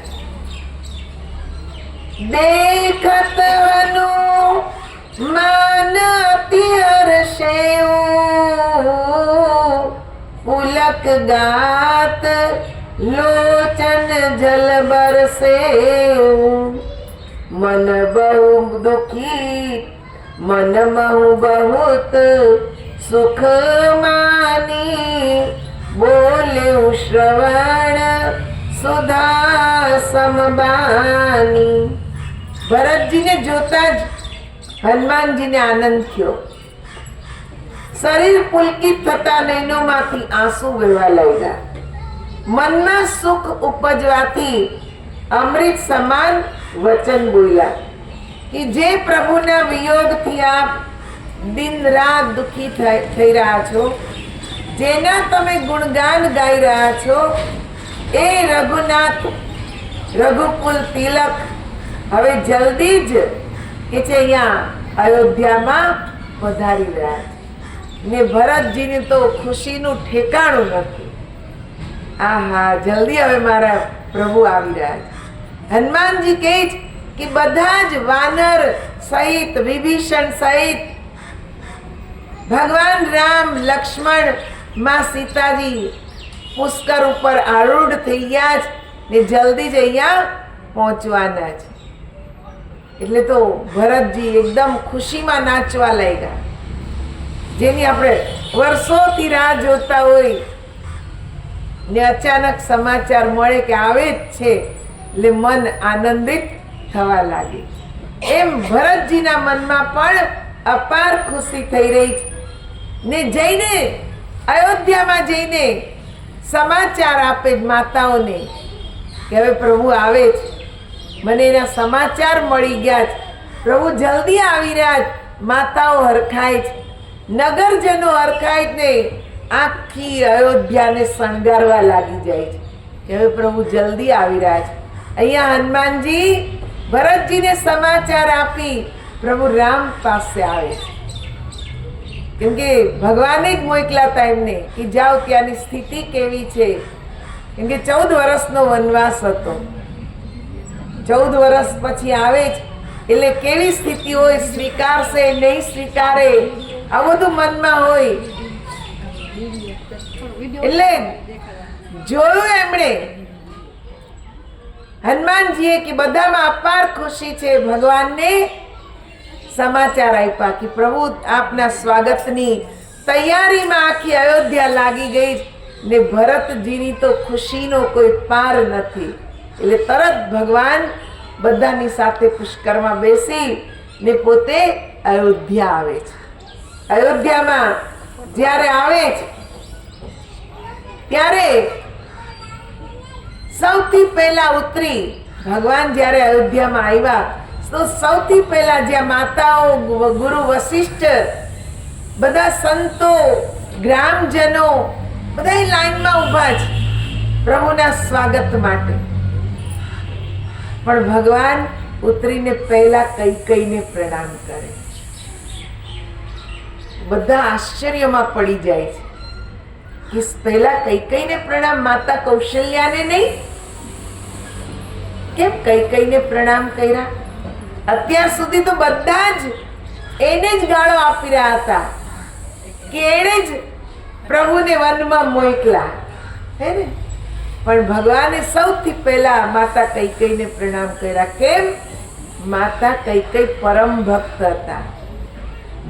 દેખત હનુમાન અતિ હર્ષેઉ પુલક ગાત લોચન જલ બરસેઉ મન બહુ દુખી મન મહુ બહુત સુખ માની બોલ્યું શ્રવણ સુધા સમબાની. ભરતજીને જોતા જ હનુમાનજીને આનંદ થયો. શરીર પુલકિત થતા નયનોમાંથી આંસુ વહેવા લાગ્યા. મનમાં સુખ ઉપજવાથી અમૃત સમાન વચન બોલ્યા કે જે પ્રભુના વિયોગથી આપ દિન રાત દુખી થઈ રહ્યા છો, જેના તમે ગુણગાન ગાઈ રહ્યા છો, એ રઘુનાથ રઘુકુલ તિલક હવે જલ્દી જ કે છે અહીંયા અયોધ્યામાં પધારી રહ્યા છે. ને ભરતજીની તો ખુશીનું ઠેકાણું નથી. આહા, જલ્દી હવે મારા પ્રભુ આવી રહ્યા છે. હનુમાનજી કહે છે કે બધા જ વાનર સહિત, વિભીષણ સહિત, ભગવાન રામ, લક્ષ્મણ, માં સીતાજી પુષ્કર ઉપર આરૂઢ થઈ ગયા છે ને જલ્દી જ અહીંયા પહોંચવાના છે. એટલે તો ભરતજી એકદમ ખુશીમાં નાચવા લાગ્યા, જેની આપણે વર્ષોથી રાહ જોતા હોય ને અચાનક સમાચાર મળે કે આવે જ છે એટલે મન આનંદિત થવા લાગે. એમ ભરતજીના મનમાં પણ અપાર ખુશી થઈ રહી છે. ને જઈને અયોધ્યામાં જઈને સમાચાર આપે માતાઓને કે હવે પ્રભુ આવે છે, મને એના સમાચાર મળી ગયા છે, પ્રભુ જલ્દી આવી રહ્યા છે. માતાઓ હરખાય છે, નગરજનો હરખાય ને આખી અયોધ્યાને શણગારવા લાગી જાય છે કે હવે પ્રભુ જલ્દી આવી રહ્યા છે. અહીંયા હનુમાનજી ભરતજીને સમાચાર આપી પ્રભુ રામ પાસે આવે છે, કેમ કે ભગવાને જ મોકલા હતા એમને કે જાઓ ત્યાંની સ્થિતિ કેવી છે. કેમ કે 14 વર્ષનો વનવાસ હતો. 14 વર્ષ પછી આવે છે એટલે કેવી સ્થિતિ હોય, સ્વીકારશે નહીં સ્વીકારે, આ બધું મનમાં હોય. એટલે જોયું એમણે હનુમાનજીએ કે બધામાં અપાર ખુશી છે. ભગવાનને સમાચાર આપ્યા કે પ્રભુ આપના સ્વાગતની તૈયારીમાં આખી અયોધ્યા લાગી ગઈ ને ભરતજીની તો ખુશીનો કોઈ પાર નથી. એટલે તરત ભગવાન બધાની સાથે પુષ્કરમાં બેસી ને પોતે અયોધ્યા આવે છે. અયોધ્યામાં જ્યારે આવે છે ત્યારે સૌથી પહેલા ઉતરી ભગવાન જ્યારે અયોધ્યામાં આવ્યા તો સૌથી પહેલા જ્યાં માતાઓ, ગુરુ વશિષ્ઠ, બધા સંતો, ગ્રામજનો બધા લાઈનમાં ઊભા છે પ્રભુના સ્વાગત માટે. પણ ભગવાન ઉતરીને પહેલા કૈકેયીને પ્રણામ કરે. બધા આશ્ચર્યમાં પડી જાય છે કે પહેલા કૈકેયીને પ્રણામ, માતા કૌશલ્યાને નહીં? કેમ કૈકેયીને પ્રણામ કર્યા? અત્યાર સુધી તો બધા જ એને જ ગાળો આપી રહ્યા હતા કે એને જ પ્રભુને વનમાં મોકલા, હે ને? પણ ભગવાને સૌથી પહેલા માતા કૈકેયીને પ્રણામ કર્યા. કેમ? માતા કૈકેયી પરમ ભક્ત હતા.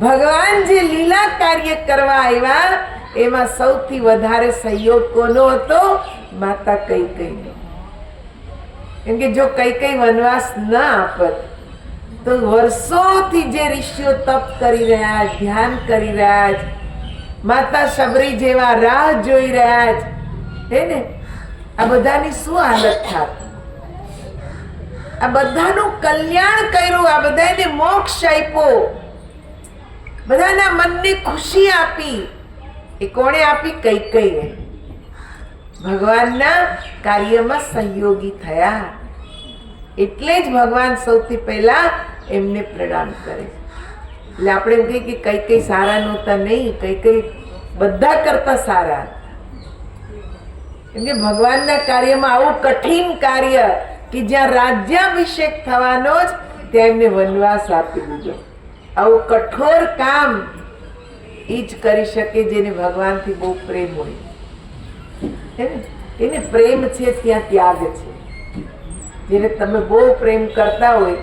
ભગવાન જે લીલા કાર્ય કરવા આવ્યા એમાં સૌથી વધારે સહયોગ કોનો હતો? માતા કૈકેયીનો. કેમ કે જો કૈકેયી વનવાસ ન આપત તો વર્ષોથી જે ઋષિઓ તપ કરી રહ્યા, ધ્યાન કરી રહ્યા છે, માતા શબરી જેવા રાહ જોઈ રહ્યા છે, હે ને? આ બધાની શું હાલત થાત? આ બધાનું કલ્યાણ કર્યું, આ બધાને મોક્ષ આપ્યો, બધાના મનને ખુશી આપી. એ કોણે આપી? કૈકેયીએ. ભગવાનના કાર્યમાં સહયોગી થયા. એટલે જ ભગવાન સૌથી પહેલા એમને પ્રણામ કરે. એટલે આપણે એમ કહીએ કે કૈકેયી સારા નહોતા, નહીં, કૈકેયી બધા કરતા સારા. કેમ કે ભગવાનના કાર્યમાં આવું કઠિન કાર્ય કે જ્યાં રાજ્યાભિષેક થવાનો જ, ત્યાં એમને વનવાસ આપી દીધો. આવું કઠોર કામ એ જ કરી શકે જેને ભગવાનથી બહુ પ્રેમ હોય, હે ને? એને પ્રેમ છે ત્યાં ત્યાગ છે. જેને તમે બહુ પ્રેમ કરતા હોય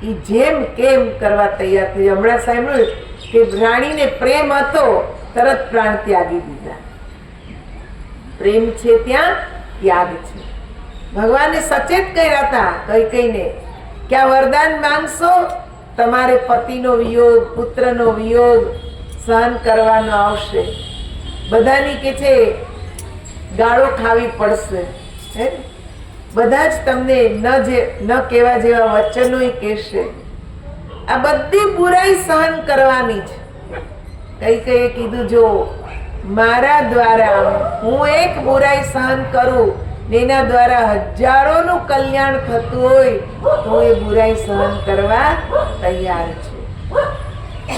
એ જેમ કેમ કરવા તૈયાર થઈ. હમણાં સાંભળ્યું કે રાણીને પ્રેમ હતો, તરત પ્રાણ ત્યાગી દીધા. પ્રેમ છે ત્યાં ત્યાગ છે. ભગવાને સચેત કર્યા હતા કૈકેયીને કે આ વરદાન માંગશો, તમારે પતિનો વિયોગ, પુત્રનો વિયોગ સહન કરવાનો આવશે. બધાની કે છે ગાળો ખાવી પડશે, હે? બધા જ તમને ન કહેવા જેવા વચનો કહેશે. આ બધી બુરાઈ સહન કરવાની છે. કૈકેયીએ કીધું, જો મારા દ્વારા હું એક બુરાઈ સહન કરું ને એના દ્વારા હજારોનું કલ્યાણ થતું હોય તો હું એ બુરાઈ સહન કરવા તૈયાર છું.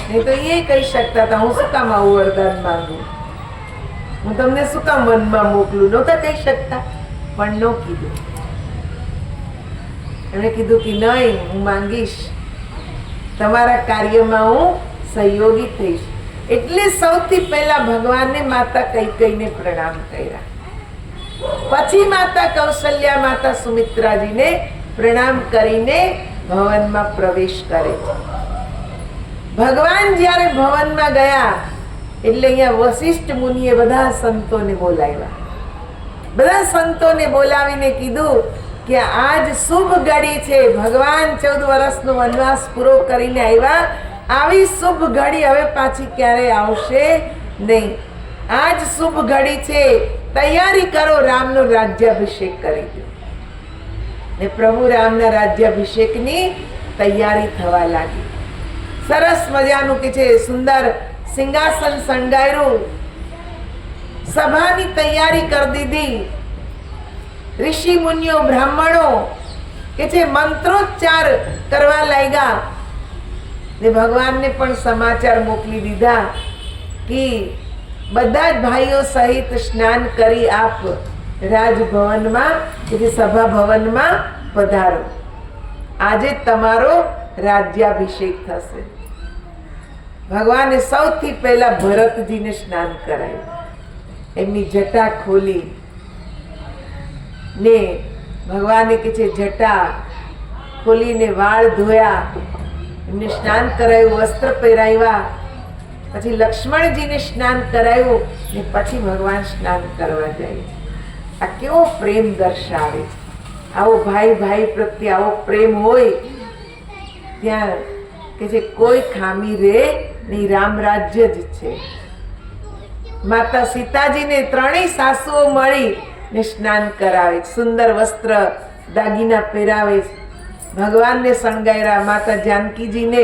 નહીં તો એ કહી શકતા હતા, હું શું કામ આવું વરદાન માંગુ, હું તમને શું કામ વનમાં મોકલું? નહોતા કહી શકતા, પણ ન કીધું. એમણે કીધું કે નહીં, હું માંગીશ, તમારા કાર્યમાં હું સહયોગી થઈશ. એટલે સૌથી પહેલા ભગવાનને માતા કૈકેયીને પ્રણામ કર્યા. પછી માતા કૌશલ્યા, માતા સુમિત્રાજીને પ્રણામ કરીને ભવનમાં પ્રવેશ કરે છે. ભગવાન જ્યારે ભવનમાં ગયા એટલે અહીંયા વશિષ્ઠ મુનિએ બધા સંતોને બોલાવ્યા. બધા સંતોને બોલાવીને કીધું કે આજ શુભ ઘડી છે. ભગવાન 14 વર્ષનો વનવાસ પૂરો કરીને આવ્યા. આવી શુભ ઘડી હવે પાછી ક્યારે આવશે નહીં. આજ શુભ ઘડી છે, તૈયારી કરો, રામનો રાજ્યાભિષેક કરી દો. ને પ્રભુ રામના રાજ્યાભિષેકની તૈયારી થવા લાગી. સરસ મજાનું કે છે સુંદર સિંહાસન શણગાર્યું, સભાની તૈયારી કરી દીધી. ઋષિ મુનિઓ, બ્રાહ્મણો કે છે મંત્રોચ્ચાર કરવા લાગ્યા. ને ભગવાનને પણ સમાચાર મોકલી દીધા કે બધા જ ભાઈઓ સહિત સ્નાન કરી આપ રાજભવનમાં કે જે સભા ભવનમાં પધારો. આજે તમારો રાજ્યાભિષેક થશે. ભગવાને સૌથી પહેલા ભરતજીને સ્નાન કરાવ્યું. એમની જટા ખોલી ને ભગવાને કે છે જટા ખોલીને વાળ ધોયા, એમને સ્નાન કરાયું, વસ્ત્ર પહેરાવ્યા. પછી લક્ષ્મણજીને સ્નાન કરાયું ને પછી ભગવાન સ્નાન કરવા જાય છે. આ કેવો પ્રેમ દર્શાવે છે. આવો ભાઈ ભાઈ પ્રત્યે આવો પ્રેમ હોય ત્યાં કે જે કોઈ ખામી રે નહીં, રામ રાજ્ય જ છે. માતા સીતાજીને ત્રણેય સાસુઓ મળી ને સ્નાન કરાવે, સુંદર વસ્ત્ર દાગીના પહેરાવે, ભગવાનને શણગાર્યા, માતા જાનકીજીને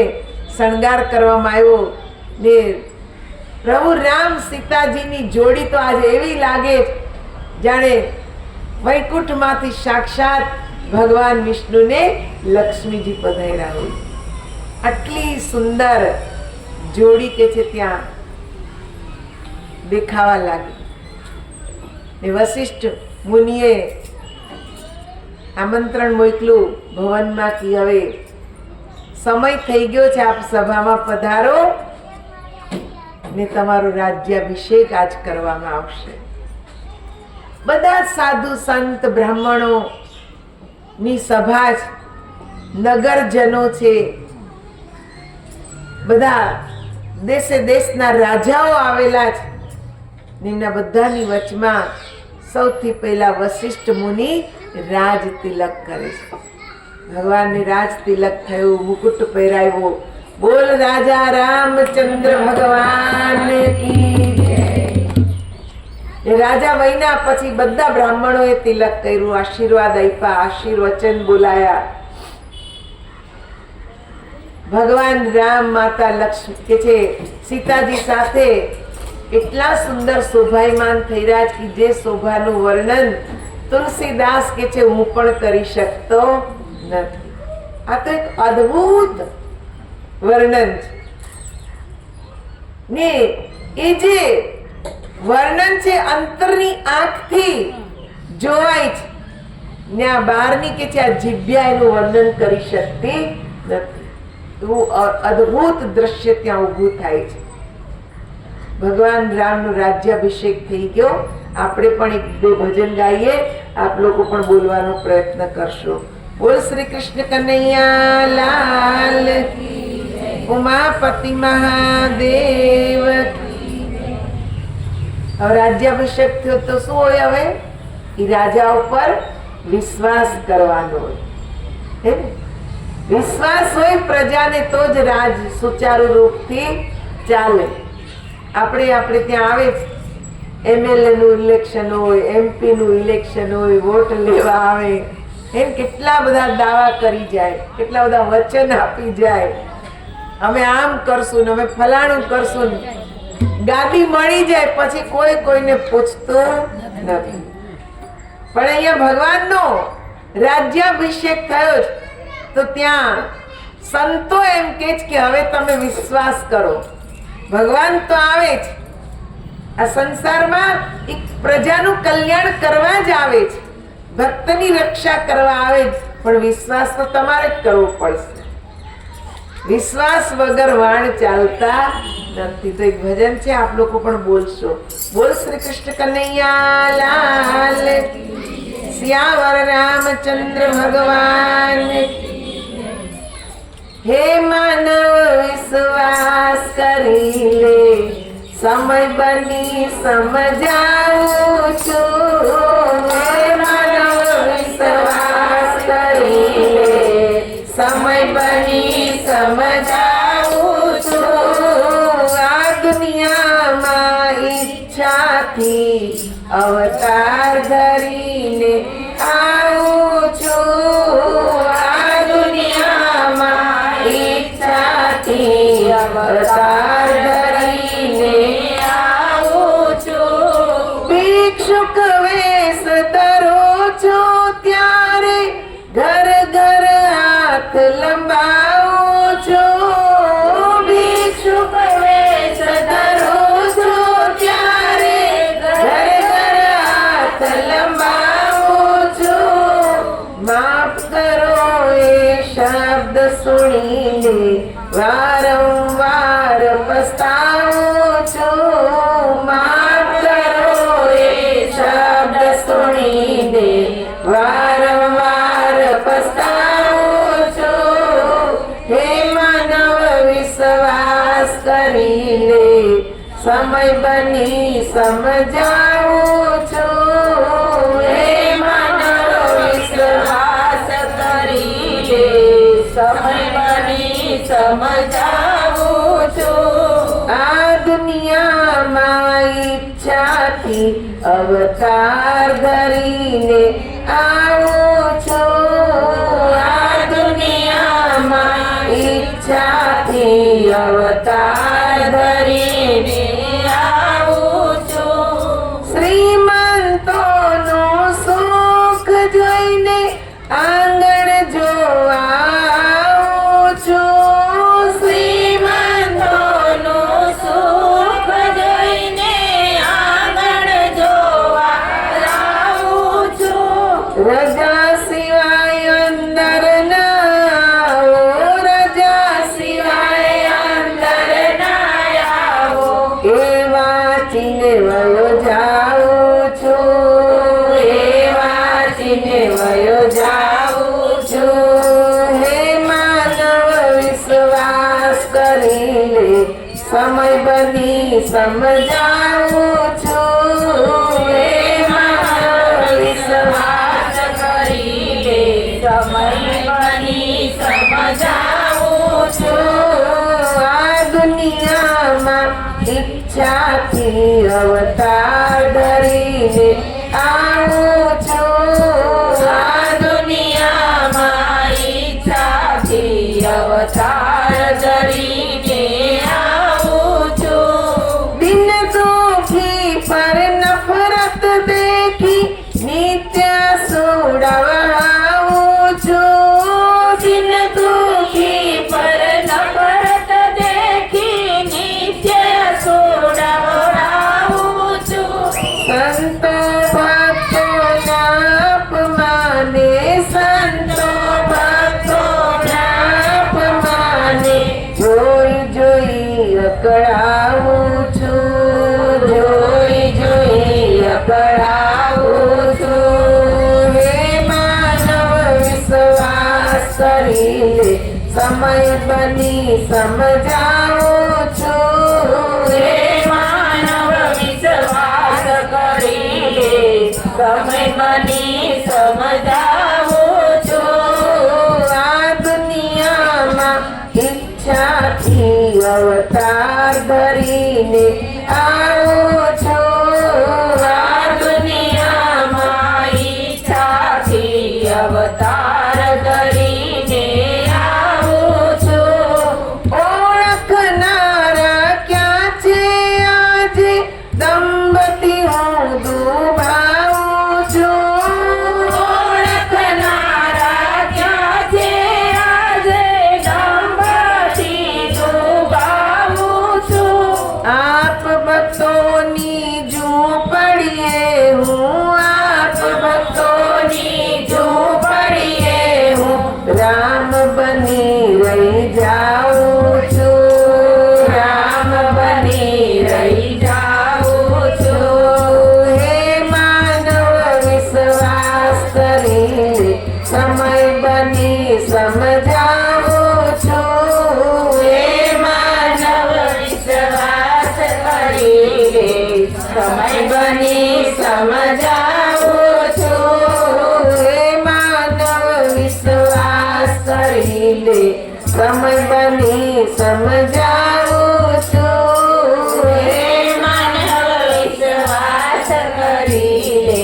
શણગાર કરવામાં આવ્યો ને પ્રભુ રામ સીતાજીની જોડી તો આજે એવી લાગે જાણે વૈકુંઠમાંથી સાક્ષાત ભગવાન વિષ્ણુને લક્ષ્મીજી પધાર્યા હોય. આટલી સુંદર જોડી કે છે ત્યાં દેખાવા લાગી. ને વશિષ્ઠ મુનિએ આમંત્રણ મોકલ્યું ભવનમાં કે હવે સમય થઈ ગયો છે, આપ સભામાં પધારો ને તમારો રાજ્યાભિષેક આજ કરવામાં આવશે. બધા સાધુ સંત બ્રાહ્મણો ની સભા છે, નગરજનો છે, બધા દેશે દેશના રાજાઓ આવેલા છે. એના બધાની વચમાં સૌથી પહેલા વશિષ્ઠ મુનિ રાજ તિલક કરે છે. ભગવાનને રાજ તિલક થયું, મુકુટ પહેરાવ્યો. બોલ રાજા રામચંદ્ર ભગવાન કી જય. રાજા વૈના પછી બધા બ્રાહ્મણોએ તિલક કર્યું, આશીર્વાદ આપ્યા, આશીર્વચન બોલાયા. ભગવાન રામ માતા લક્ષ્મી કે છે સીતાજી સાથે એટલા સુંદર શોભાયમાન થઈ રહ્યા છે કે જે શોભાનું વર્ણન તુલસીદાસ કે છે હું પણ કરી શકતો નથી. આ તો એક અદ્ભુત વર્ણન છે ને એ જે વર્ણન છે અંતરની આંખથી જોવાય છે ને આ બહારની કે છે આ જીભ્યા એનું વર્ણન કરી શકતી નથી. એવું અદ્ભુત દ્રશ્ય ત્યાં ઊભું થાય છે. ભગવાન રામનો રાજ્યાભિષેક થઈ ગયો. આપણે પણ એક બે ભજન ગાઈએ, આપ લોકો પણ બોલવાનો પ્રયત્ન કરશો. બોલ શ્રી કૃષ્ણ કનૈયા લાલ કી જય, ઉમાપતિ મહાદેવ. હવે રાજ્યાભિષેક થયો તો શું હોય? હવે એ રાજા ઉપર વિશ્વાસ કરવાનો હોય. વિશ્વાસ હોય પ્રજાને તો જ રાજ સુચારુ રૂપથી ચાલે. આપણે ત્યાં આવે એમએલએ નું ઇલેક્શન હોય, એમપી નું ઇલેક્શન હોય, વોટ લેવા આવે, એમ કેટલા બધા દાવા કરી જાય, કેટલા બધા વચન આપી જાય, અમે આમ કરશું ને અમે ફલાણું કરશું. ગાદી મળી જાય પછી કોઈ કોઈને પૂછતું નથી. પણ અહીંયા ભગવાનનો રાજ્યાભિષેક થયો છે તો ત્યાં સંતો એમ કે છે કે હવે તમે વિશ્વાસ કરો. ભગવાન તો આવે છે આ સંસારમાં એક પ્રજાનું કલ્યાણ કરવા જ આવે છે, ભક્તની રક્ષા કરવા આવે છે, પણ વિશ્વાસ તો તમારે જ કરવો પડશે. વિશ્વાસ વગર વાણ ચાલતા નથી. તો એક ભજન છે, આપ લોકો પણ બોલશો. બોલ શ્રી કૃષ્ણ કનૈયા લાલ, સિયાવર રામચંદ્ર ભગવાન. હે માનવ વિશ્વાસ કરી લે, સમય બની સમજાવું છું. હે માનવ વિશ્વાસ કરી લે, સમય બની સમજાવું છું. આ દુનિયામાં ઈચ્છાથી અવતાર ધરીને આવું છું. આ દુનિયામાં ઈચ્છાથી અવતાર ધરીને આવું છું. ભિક્ષુક વેશ ધરો છો ત્યારે ઘર ઘર હાથ લંબાવું છું. ભિક્ષુક વેશ ધરો છો ત્યારે ઘર ઘર હાથ લંબાવું છું. માફ કરો એ શબ્દ સુણીને વારંવાર પસ્તાવું છું. માફ કરો એ શબ્દ સુણીને વારંવાર પસ્તાવું છું. હે માનવ વિશ્વાસ કરી લે, સમય બની સમજાવું છું. હે માનવ વિશ્વાસ કરી લે, સમય બની સમજાવું છું. આ દુનિયામાં અવતાર ધરીને આવું છું આ દુનિયામાં ઈચ્છાથી અવતાર ધરીને આવું છું શ્રીમંતોનું સુખ જોઈને આંગણ જોવા આવું છું શ્રીમંતોનું સુખ જોઈને આંગણ જોવા આવું છું રજા સિવાય અંદર ના આવો રજા સિવાય અંદર ના આવો એ વાંચીને વયો જાઉં છું એ વાંચીને વયો જાઉં છું હે માનવ વિશ્વાસ કરી લે સમય બની સમજાવું છું હે માનવ વિશ્વાસ કરી લે સમય બની સમજાવું છું આ દુનિયામાં ઈચ્છાથી અવતાર ધરીને આવું છું આ દુનિયામાં ઈચ્છાથી અવતાર ધરીને આવું છું દિન દુખી પર નફરત દેખી નિત્ય સુડાવું છું દિન દુખી પર નફરત દેખી નિત્ય સુડાવું છું સંતો ભક્તોના અપમાને સંતો ભક્તોના અપમાને જોઈ જોઈ અકળાવું છું જોઈ જોઈ અકળાવું છું હે માનવ વિશ્વાસ કરી લે સમય બની સમજાવું છું હે માનવ વિશ્વાસ કરી લે સમય બની સમજાવું છું આ દુનિયામાં ઈચ્છાથી અવતાર ધરીને આવું છું આ દુનિયામાં ઈચ્છાથી અવતાર ધરીને આવું છું ઓળખનારા ક્યાં છે આજે દંભથી હું દુભાવું છું ઓળખનારા ક્યાં છે આજે દંભથી દુભાવું છું આપ ભક્તોની ઝૂંપડીએ હું આપ ભક્તોની ઝૂંપડીએ હું રામ બની રહી જાઉં છું રામ બની રહી જાઉં છું હે માનવ વિશ્વાસ કરી લે સમય બની સમજાવું છું હે માનવ વિશ્વાસ કરી લે સમય બની સમજાવું છું હે માનવ વિશ્વાસ કરી લે સમય બની સમજાવું છું હે માનવ વિશ્વાસ કરી લે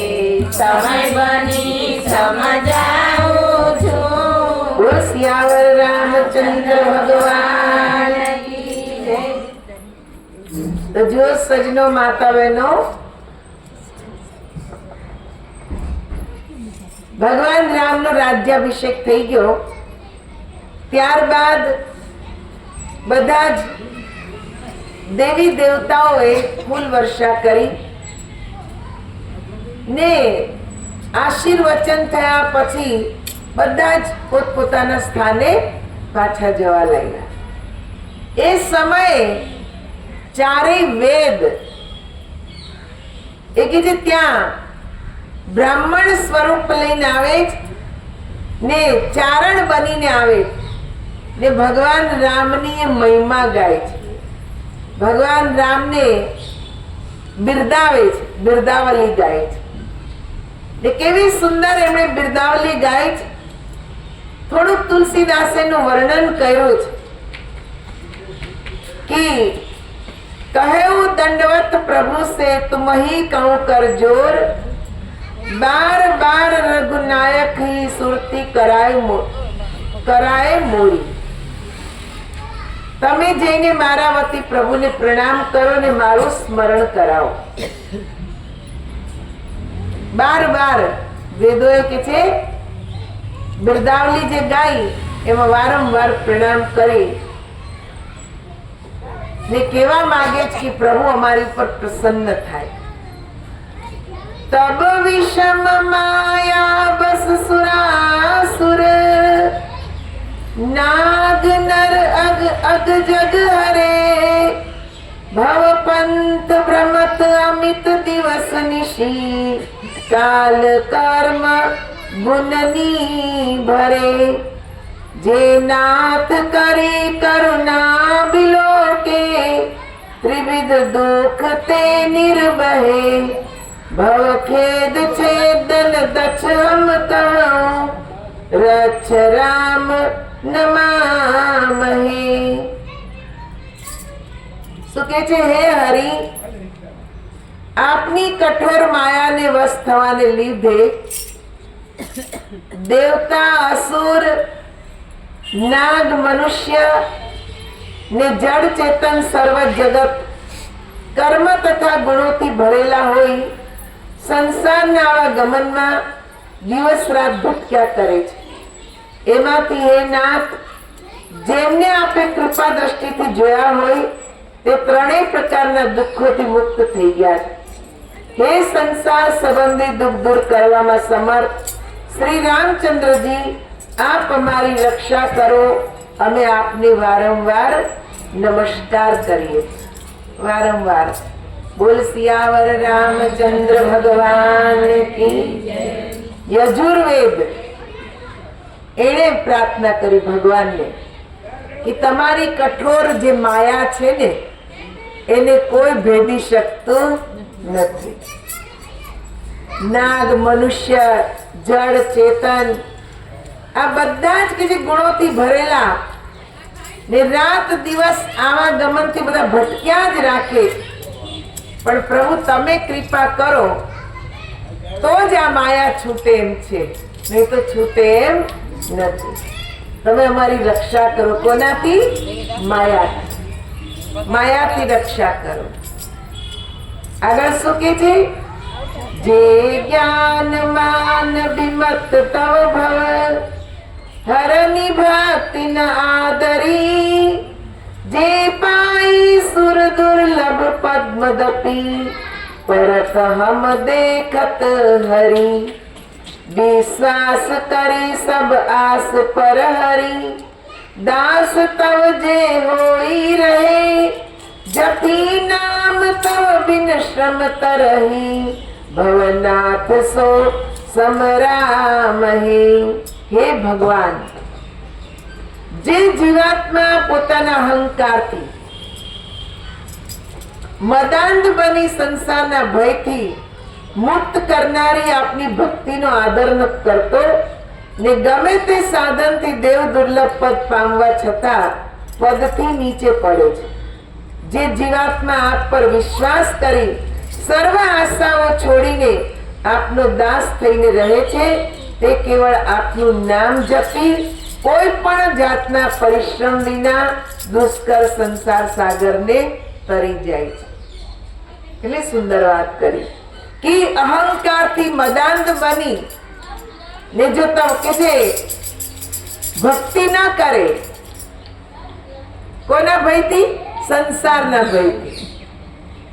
સમય બની સમજાવું છું બોલો સિયાવર રામચંદ્ર ભગવાન કી જય તો જો સજનો માતા બહેનો ભગવાન રામનો રાજ્યાભિષેક થઈ ગયો ત્યારબાદ બધા જ દેવી દેવતાઓએ ફૂલ વર્ષા કરી ને આશીર્વચન થયા પછી બધા જ પોતપોતાના સ્થાને પાછા જવા લાગ્યા એ સમયે ચારેય વેદ એ કે જે ત્યાં બ્રાહ્મણ સ્વરૂપ લઈને આવે ને ચારણ બનીને આવે ને ભગવાન રામની મહિમા ગાય છે ભગવાન રામને બિરદાવે છે બિરદાવલી ગાય છે ને કેવી સુંદર એમણે બિરદાવલી ગાય છે થોડુંક તુલસીદાસે નું વર્ણન કર્યું છે કે કહ્યું દંડવત प्रभु से तुम ही कहूं कर जोर, बार बार रघुनायक ही सुरती कराए मोरी। તમે જઈને મારા વતી પ્રભુને પ્રણામ કરો ને મારું સ્મરણ કરાવો। બાર બાર વેદોએ કે છે બિરદાવલી જે ગાઈ એમાં વારંવાર પ્રણામ કરી ને કેવા માંગે છે કે પ્રભુ અમારી ઉપર પ્રસન્ન થાય। तब विषम माया बस सुरासुर, नाग नर अग अग जग हरे, भव पंथ भ्रमत अमित दिवस निशी, काल कर्म गुणनी भरे। जे नाथ करे करुणा बिलोके, त्रिविध दुख ते निर्भये, भव खेद छेदन दक्ष हम कहूं, रक्ष राम नमामहे। શું કે છે હે હરિ, આપની કઠોર માયાને વશ થવાને લીધે દેવતા, અસુર, નાગ, મનુષ્ય ને જડ ચેતન સર્વ જગત કર્મ તથા ગુણોથી ભરેલા હોય સંસારના આવા ગમનમાં દિવસ રાત ભટક્યા કરે છે। એમાંથી હે નાથ, જેમને આપે કૃપા દ્રષ્ટિથી જોયા હોય તે ત્રણેય પ્રકારના દુઃખોથી મુક્ત થઈ ગયા છે। હે સંસાર સંબંધી દુઃખ दूर કરવામાં સમર્થ શ્રી રામચંદ્રજી, આપ અમારી રક્ષા કરો। અમે આપને વારંવાર નમસ્કાર કરીએ છીએ। વારંવાર बोल सियावर रामचंद्र भगवान की। यजुर्वेद एणे प्रार्थना करी भगवान ने कि तमारी कठोर जे माया छे ने एने कोई भेदी शकतो नथी। नाग, मनुष्य, जड़ चेतन आ बधा ज के जे गुणोथी भरेला ने रात दिवस आवा गमनथी बधा भटक्या ज राखे, પણ પ્રભુ તમે કૃપા કરો તો જ આ માયા છૂટે એમ છે, નહીં તો છૂટે એમ નથી। તમે અમારી રક્ષા કરો। કોનાથી? માયાથી। માયાથી રક્ષા કરો। આગળ શું કે છે? જે જ્ઞાન માન વિમત તવ ભવ, હરની ભક્તિ ન આદરી, जे पाई सुर दुर्लभ पद्मदपि, परत हम देखत हरि, विश्वास करी सब आस पर हरि, दास तव जे होई रहे, जपी नाम तव बिन श्रम तरहि, भवनाथ सो समरामहि। हे भगवान, જે જીવાત્મા પોતાના અહંકારથી મદાંધ બની સંસારના ભયથી મુક્ત કરનારી આપની ભક્તિનો આદર ન કરતો ને ગમે તે સાધનથી દેવ દુર્લભ પદ પામવા છતાં પદથી નીચે પડે છે। જે જીવાત્મા આપ પર વિશ્વાસ કરી સર્વ આશાઓ છોડીને આપનો દાસ થઈને રહે છે, તે કેવળ આપનું નામ જપી કોઈ પણ જાતના પરિશ્રમ વિના દુષ્કર સંસાર સાગરને તરી જાય છે। કેટલી સુંદર વાત કરી કે અહંકારથી મદાંધ બની ને જો કે છે ભક્તિ ન કરે, કોના ભયથી? સંસારના ભયથી,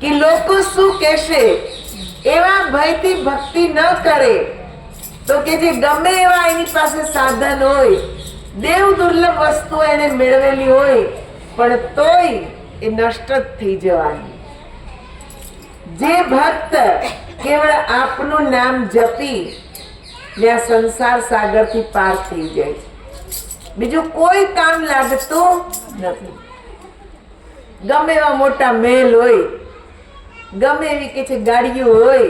કે લોકો શું કહેશે એવા ભયથી ભક્તિ ન કરે તો કે જે ગમે એવા એની પાસે સાધન હોય, देव दुर्लभ वस्तु एने मेळवेली होय पण तोय ए नष्ट थई जवानी। जे भक्त केवल आपनु नाम जपी ने संसार सागर थी पार थई जाय छे, बीजू कोई काम लागतो नथी। गमे एवा मोटा महल होय, गमे एवी के छे गाड़ीओ होय,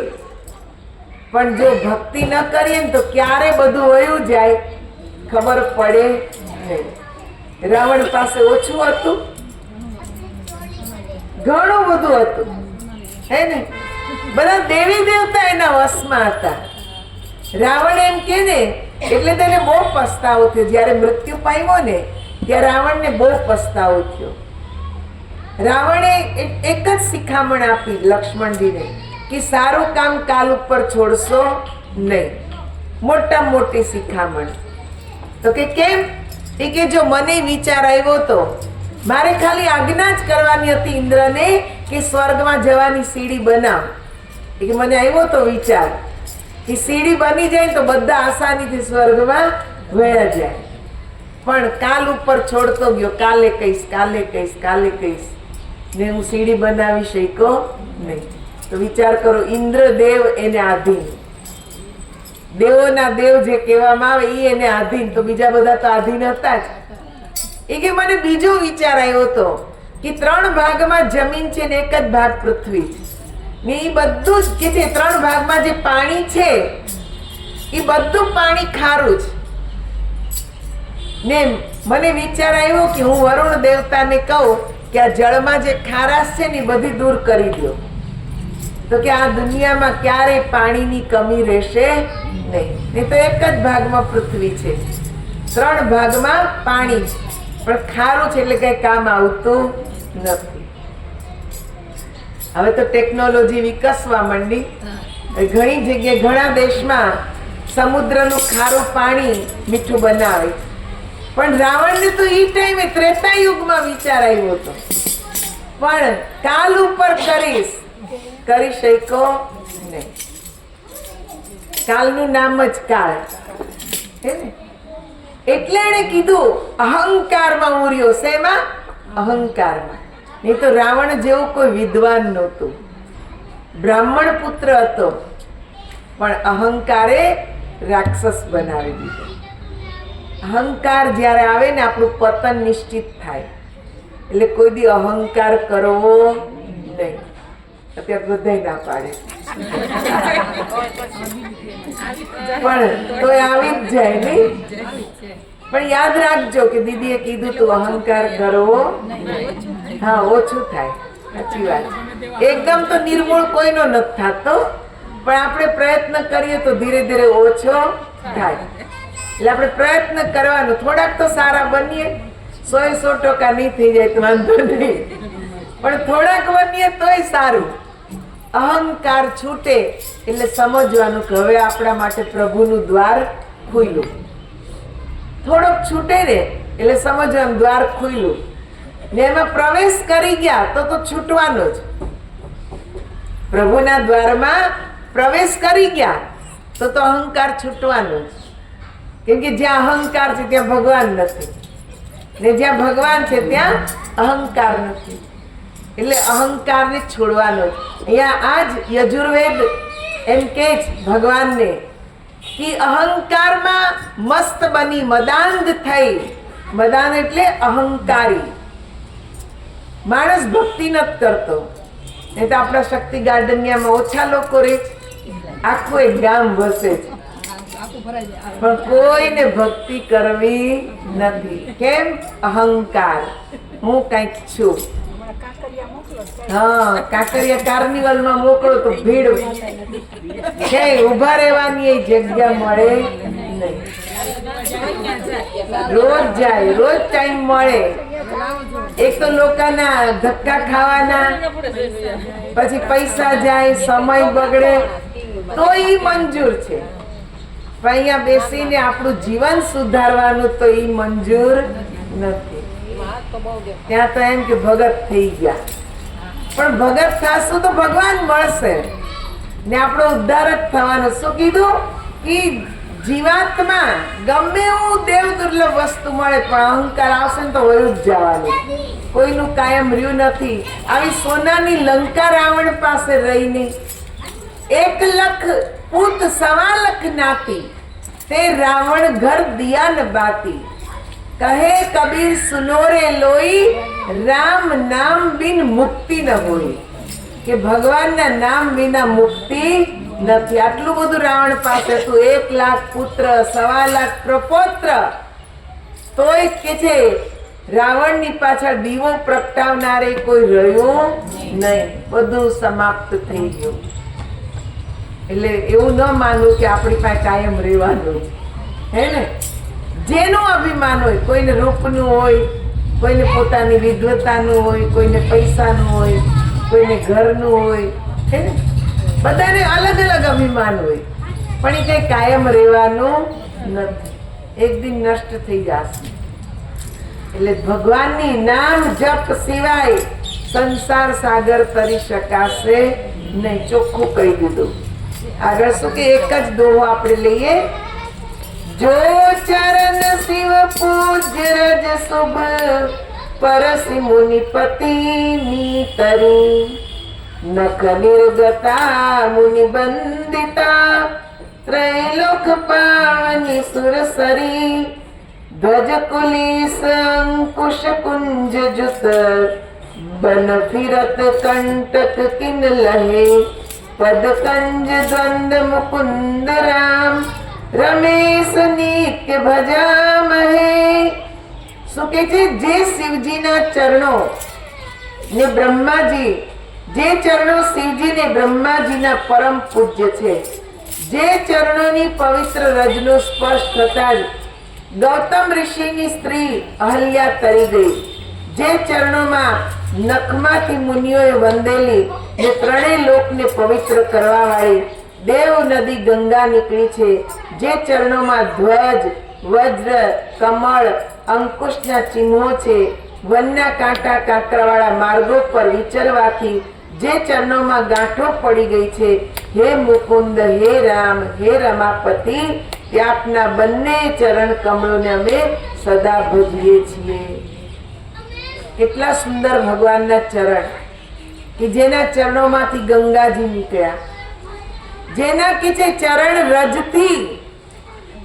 पण जो भक्ति न करीए तो क्यारे बधुं वયું जाय खबर पड़े नहीं। रावण पासे ओछું હતું, ઘણું બધું હતું, હે ને? બધા દેવી દેવતા એના વશમાં હતા. રાવણ એમ કે ને એટલે તેને બહુ પસ્તાવો થયો. જ્યારે મૃત્યુ પામ્યો ને ત્યારે રાવણને બહુ પસ્તાવો થયો. રાવણે એક જ શિખામણ આપી લક્ષ્મણજીને કે સારું કામ કાલ ઉપર છોડશો નહીં. મોટા મોટી શિખામણ. તો કે કેમ? એ કે જો મને વિચાર આવ્યો તો મારે ખાલી આજ્ઞા જ કરવાની હતી ઇન્દ્રને કે સ્વર્ગમાં જવાની સીડી બનાવ. એ કે મને આવ્યો તો વિચાર કે સીડી બની જાય તો બધા આસાનીથી સ્વર્ગમાં વયા જાય. પણ કાલ ઉપર છોડતો ગયો. કાલે કહીશ, કાલે કહીશ, કાલે કહીશ ને હું સીડી બનાવી શક્યો નહીં. તો વિચાર કરો, ઇન્દ્રદેવ એને આધીન, દેવોના દેવ જે કહેવામાં આવે એ એને આધીન, તો બીજા બધા તો આધીન હતા જ. એ કે મને બીજો વિચાર આવ્યો હતો કે 3 ભાગમાં જમીન છે ને 1 જ ભાગ પૃથ્વી છે ને એ બધું જ કે છે 3 ભાગમાં જે પાણી છે એ બધું પાણી ખારું છે ને મને વિચાર આવ્યો કે હું વરુણ દેવતાને કહું કે આ જળમાં જે ખારાશ છે ને એ બધી દૂર કરી દો, તો કે આ દુનિયામાં ક્યારેય પાણીની કમી રહેશે નહીં. નહીં તો 1 જ ભાગમાં પૃથ્વી છે, 3 ભાગમાં પાણી છે પણ ખારું છે એટલે કઈ કામ આવતું નથી. હવે તો ટેકનોલોજી વિકસવા માંડી. ઘણી જગ્યાએ ઘણા દેશમાં સમુદ્રનું ખારું પાણી મીઠું બનાવે. પણ રાવણને તો એ ટાઈમે ત્રેતા યુગમાં વિચાર આવ્યો હતો, પણ કાલ ઉપર કરીશ, કરી શક્યો નહીં. કાલનું નામ જ કાળ હે ને? એટલે એને કીધું અહંકારમાં ઉર્યો. શેમાં? અહંકારમાં. નહીં તો રાવણ જેવું કોઈ વિદ્વાન નહોતું, બ્રાહ્મણ પુત્ર હતો, પણ અહંકારે રાક્ષસ બનાવી દીધો. અહંકાર જ્યારે આવે ને આપણું પતન નિશ્ચિત થાય. એટલે કોઈ દી અહંકાર કરવો નહીં. અત્યારે બધા ના પાડે પણ તો આવી જ જાય નહીં. પણ યાદ રાખજો કે દીદીએ કીધું તું અહંકાર કરવો, હા ઓછું થાય. સાચી વાત. એકદમ તો નિર્મૂળ કોઈનો નથી થતો, પણ આપણે પ્રયત્ન કરીએ તો ધીરે ધીરે ઓછો થાય. એટલે આપણે પ્રયત્ન કરવાનો. થોડાક તો સારા બનીએ, 100% નહીં થઈ જાય તો વાંધો નહીં, પણ થોડાક બનીએ તોય સારું. અહંકાર છૂટે એટલે સમજવાનું કે હવે આપણા માટે પ્રભુનું દ્વાર ખુલ્લું. થોડોક છૂટે ને એટલે સમજવાનું દ્વાર ખુલ્લું ને એમાં પ્રવેશ કરી ગયા તો છૂટવાનો જ. પ્રભુના દ્વારમાં પ્રવેશ કરી ગયા તો અહંકાર છૂટવાનો જ. કેમ કે જ્યાં અહંકાર છે ત્યાં ભગવાન નથી ને જ્યાં ભગવાન છે ત્યાં અહંકાર નથી. એટલે અહંકારને છોડવાનો. અહીંયા આજ યજુર્વેદ એમ કે છે ભગવાનને કે અહંકારમાં મસ્ત બની મદાંધ થઈ. મદાન એટલે અહંકારી. માણસ ભક્તિ નથી કરતો. નહીં તો આપણા શક્તિ ગાર્ડનિયામાં ઓછા લોકો રહે છે, આખું એક ગામ વસે છે, પણ કોઈને ભક્તિ કરવી નથી. કેમ? અહંકાર. હું કઈક છું. હા, કાંકરિયા કાર્નિવલ માં મોકલો તો ભીડ છે, ઉભા રહેવાની જગ્યા મળે નહીં. રોજ જાય, રોજ ટાઈમ મળે. એક તો લોકોના ધક્કા ખાવાના, પછી પૈસા જાય, સમય બગડે, તો ઈ મંજૂર છે. પણ અહીંયા બેસીને આપણું જીવન સુધારવાનું તો ઈ મંજૂર નથી. ત્યાં તો એમ કે ભગત થઈ ગયા, પણ ભગત થાશું તો ભગવાન મળશે ને આપણો ઉદ્ધાર જ થવાનો. શું કીધું? કે જીવાત્મા ગમે એવું દેવ દુર્લભ વસ્તુ મળે, પણ અહંકાર આવશે ને તો વયું જ જવાનું. કોઈનું કાયમ રહ્યું નથી. આવી સોનાની લંકા રાવણ પાસે રહીને 1 લાખ પૂત 1.25 લાખ નાતી, તે રાવણ ઘર દિયા ન બાતી. કહે કબીર સુનો રે લોઈ, રામ નામ બિન મુક્તિ ન હોય. કે ભગવાનના નામ વિના મુક્તિ નથી. આટલું બધું રાવણ પાસે હતું, 1 લાખ પુત્ર, 1.25 લાખ પ્રપૌત્ર, તોય કે છે રાવણની પાછળ દીવો પ્રગટાવનારે કોઈ રહ્યો નહીં, બધું સમાપ્ત થઈ ગયું. એટલે એવું ન માનવું કે આપણી પાસે કાયમ રહેવાનું હે ને. જેનું અભિમાન હોય, કોઈને રૂપનું હોય, કોઈને પોતાની વિદ્વતાનું હોય, કોઈને પૈસાનું હોય, કોઈને ઘરનું હોય, હે ને. બધાને અલગ અલગ અભિમાન હોય, પણ એ કઈ કાયમ રહેવાનું નથી, એક દિન નષ્ટ થઈ જશે. એટલે ભગવાનની નામ જપ સિવાય સંસાર સાગર તરી શકાશે નહીં, ચોખ્ખું કહી દીધું. આગળ શું કે એક જ દોહો આપણે લઈએ. જો ચરણ શિવ પૂજ્ય રજ શુભ પરસી મુનિપતિ ની તરી નખ નિર્ગતા મુનિ બંદિતા ત્રૈલોક પાવની સુરસરી ધ્વજ કુલિસ અંકુશ કુંજ જુત બન ફિરત કંટક કિન લહે પદ કંજ દ્વંદ મુકુંદ રામ રમેશ નિત્ય ભજામહે. શું કે છે? જે શિવજીના ચરણો ને બ્રહ્માજી, જે ચરણો શિવજી ને બ્રહ્માજીના પરમ પૂજ્ય છે, જે ચરણોની પવિત્ર રજનો સ્પર્શ થતા જ ગૌતમ ઋષિની સ્ત્રી અહલ્યા તરી ગઈ, જે ચરણોમાં નખમાંથી મુનિઓએ વંદેલી ને ત્રણેય લોકને પવિત્ર કરવા વાળી દેવ નદી ગંગા નીકળી છે, જે ચરણોમાં ધ્વજ વજ્ર કમળ અંકુશના ચિહ્નો છે, વનના કાંટા કાંકરાવાળા માર્ગો પર વિચરવાથી જે ચરણોમાં ગાંઠો પડી ગઈ છે, હે મુકુંદ, હે રામ, હે રમાપતિ, તે આપના બંને ચરણ કમળોને અમે સદા ભજીએ છીએ. કેટલા સુંદર ભગવાનના ચરણ કે જેના ચરણોમાંથી ગંગાજી નીકળ્યા, જેના કે છે ચરણ રજથી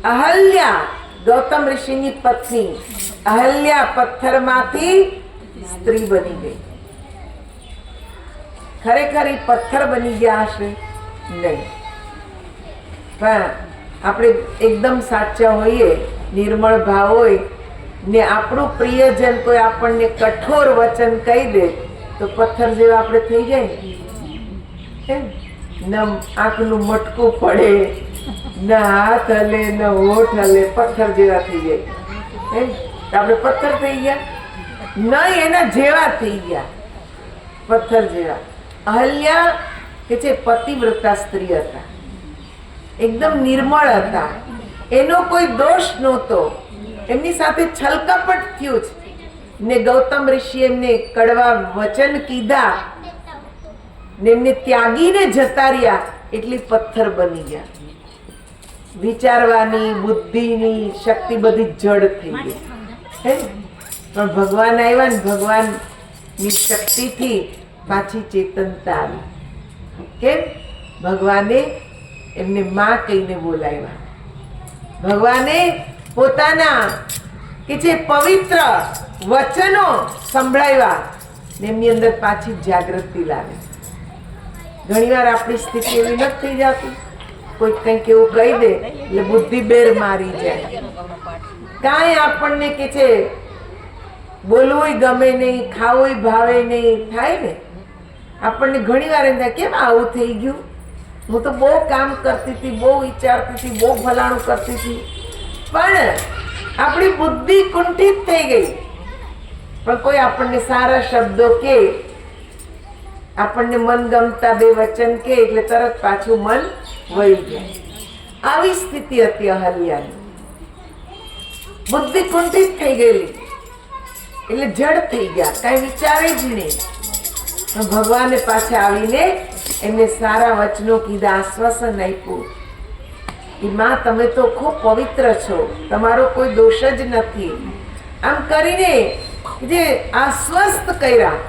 અહલ્યા, ગૌતમ ઋષિની પત્ની અહલ્યા પથ્થરમાંથી સ્ત્રી બની ગઈ. ખરેખર એ પથ્થર બની ગયા હશે નહીં, પણ આપણે એકદમ સાચા હોઈએ, નિર્મળ ભાવ હોય ને આપણું પ્રિયજન કોઈ આપણને કઠોર વચન કહી દે તો પથ્થર જેવા આપણે થઈ જાય ને. ન આંખનું મટકું પડે, ન હાથ હલે, ન હોઠ હલે, પથ્થર જેવા થઈ જાય. આપણે પથ્થર થઈ ગયા નહીં, એના જેવા થઈ ગયા, પથ્થર જેવા. અહલ્યા કે છે પતિવ્રતા સ્ત્રી હતા, એકદમ નિર્મળ હતા, એનો કોઈ દોષ નહોતો, એમની સાથે છલકપટ થયું છે ને ગૌતમ ઋષિ એમને કડવા વચન કીધા ને એમને ત્યાગીને જતા રહ્યા, એટલી પથ્થર બની ગયા. વિચારવાની બુદ્ધિની શક્તિ બધી જડ થઈ ગઈ હે. પણ ભગવાન આવ્યા ને ભગવાનની શક્તિથી પાછી ચેતનતા આવી. કેમ? ભગવાને એમને માં કહીને બોલાવ્યા, ભગવાને પોતાના કે જે પવિત્ર વચનો સંભળાવ્યા ને એમની અંદર પાછી જાગૃતિ લાવે. ઘણીવાર આપણી સ્થિતિ એવી નથી થઈ જતી, કોઈ કંઈક એવું કહી દે એટલે બુદ્ધિ બેર મારી જાય, કાંઈ આપણને કે છે બોલવું ગમે નહીં, ખાવું ભાવે નહીં, થાય ને આપણને ઘણીવાર એમ થાય કેમ આવું થઈ ગયું, હું તો બહુ કામ કરતી હતી, બહુ વિચારતી હતી, બહુ ભલાણું કરતી હતી, પણ આપણી બુદ્ધિ કુંઠિત થઈ ગઈ. પણ કોઈ આપણને સારા શબ્દો કે, આપણને મન ગમતા બે વચન કે એટલે તરત પાછું મન વળી જાય. આવી સ્થિતિ હતી અહલ્યાની. બુદ્ધિ કુંઠિત થઈ ગયેલી એટલે જડ થઈ ગયા, કાંઈ વિચારે જ નહીં. પણ ભગવાને પાછા આવીને એમને સારા વચનો કીધા, આશ્વાસન આપ્યું કે માં તમે તો ખૂબ પવિત્ર છો, તમારો કોઈ દોષ જ નથી. આમ કરીને જે આશ્વસ્ત કર્યા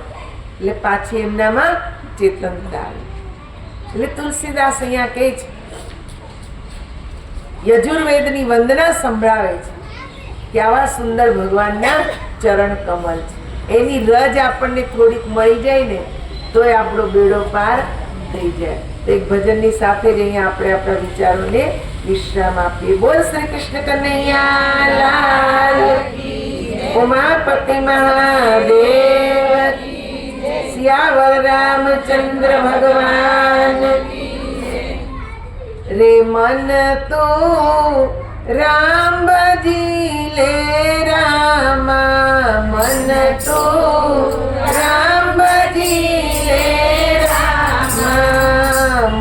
એટલે પાછી એમનામાં ચેતનતા આવી. એટલે તુલસીદાસ અહીંયા કહે છે, યજુર્વેદની વંદના સંભળાવે છે કે આવા સુંદર ભગવાનના ચરણ કમળ છે, એની રજ આપણને થોડીક મળી જાય ને તોય આપણો બેડો પાર થઈ જાય. એક ભજનની સાથે જ અહીંયા આપણે આપણા વિચારોને વિશ્રામ આપીએ. બોલ શ્રી કૃષ્ણ કનૈયા લાલ, ઉમાપતિ મહાદેવ. सियावर रामचंद्र भगवान रे। मन तो राम भजीले रामा, मन तो राम भजीले रामा,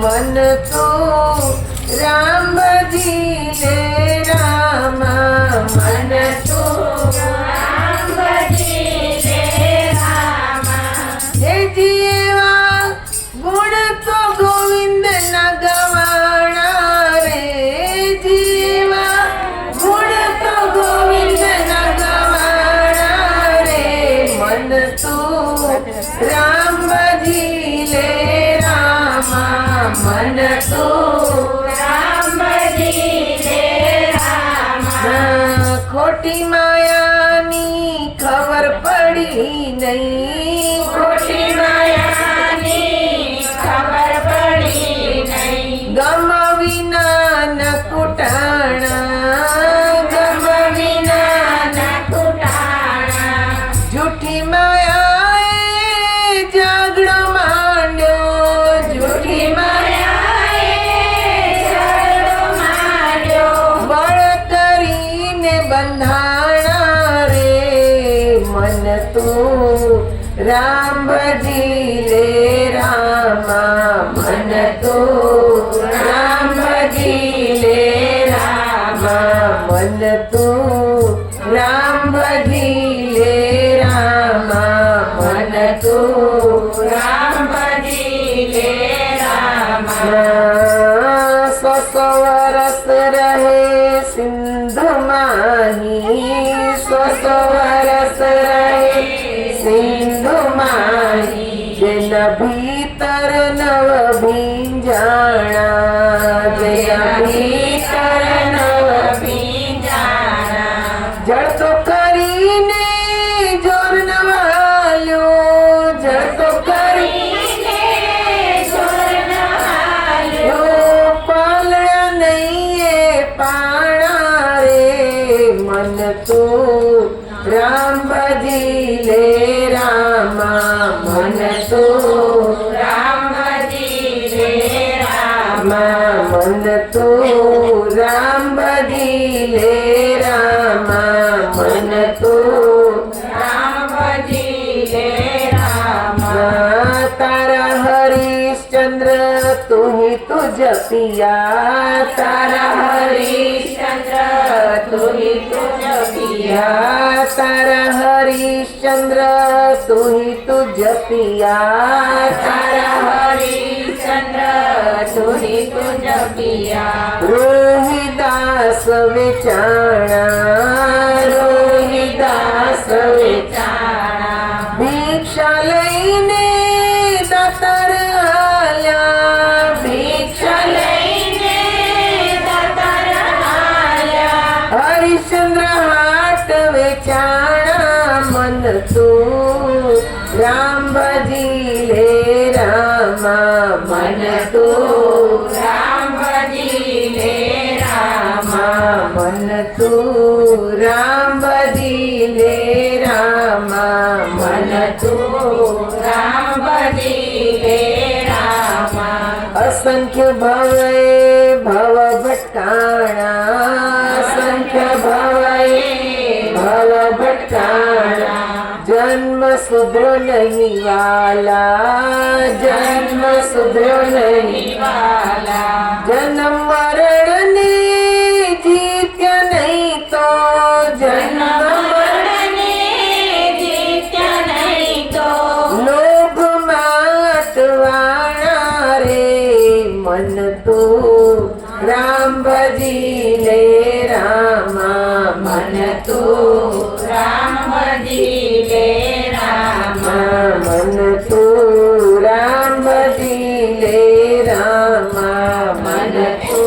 मन तो राम भजीले रामा, मन तो राम भजीले रामा। हे जीवा गुण तो गोविंद न गवाणा रे, जीवा गुण तो गोविंद न गवाणा रे। मन तो राम भजीले रामा, मन तो राम भजीले रामा। खोटी मायानी खबर पड़ी नहीं, खोटी मायानी खबर पड़ी नहीं। गम विना न कुटाणा, गम विना न कुटाणा। झूठी मायाए जागड़ो मांड्यो, झूठी मायाए जागड़ो मांड्यो। बळ करीने बंधाणा रे, मन तो राम भजीले रामा, मन तो राम भजीले रामा, मन तो राम भजीले रामा, मन तो राम भजीले रामा। 100 वर्ष रहे सिंधु माही, 100 वर्ष रहे सिंधु माही। जल भीतर नव भींजाणा, जल भीतर नव भींजाणा। जड़ तो करीने जोर न वाल्यो, जड़ तो करीने जोर न वाल्यो। पालना नहीं ये पाणा रे, मन तो राम भजीले रामा, मन तो राम भजीले रामा, मन तो राम भजीले रामा, मन तो राम भजीले रामा। तारा हरिश्चंद्र तू ही तू जपिया, तारा हरिश्चंद्र तू ही तू जपिया, तारा हरिश्चंद्र तू ही तू जपिया, तारा हरिश्चंद्र तू ही तू जपिया। रोहिदास विचारणा, रोहिदास विचारणा। भिक्षा लईने दातार आल्या, भिक्षा लईने दातार आल्या। हरिश्चंद्र हाट विचारणा, मन तू राम भजीले रामा, मन तू राम भजीले रामा, मन तू राम भजीले रामा, मन तू राम भजीले रामा। असंख्य भवये भव भटकाणा, असंख्य भवये भव भटकाणा। जन्म सुधरो नहीं वाला, जन्म सुधरो नहीं वाला। जन्म मरण ने जीत्या नहीं तो, जन्म मरण ने जीत्या नहीं तो। लोभ माटवाणा रे, मन तो राम भजीले रामा, मन तो राम भजीले रामा, मन तो राम भजीले रामा, मन तो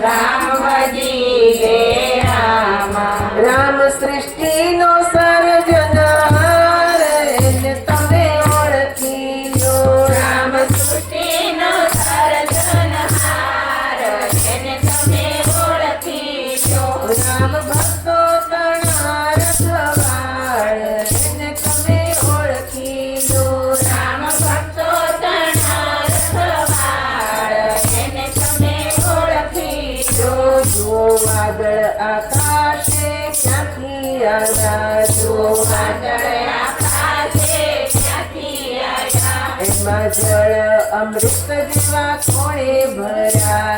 राम भजीले रामा। राम सृष्टि नो सर्जनहार, એને તમે ઓળખી લો. રામ સૃષ્ટિ નો સર્જનહાર, આવ્યા જો એમાં જળ અમૃત જેવા કોણે ભર્યા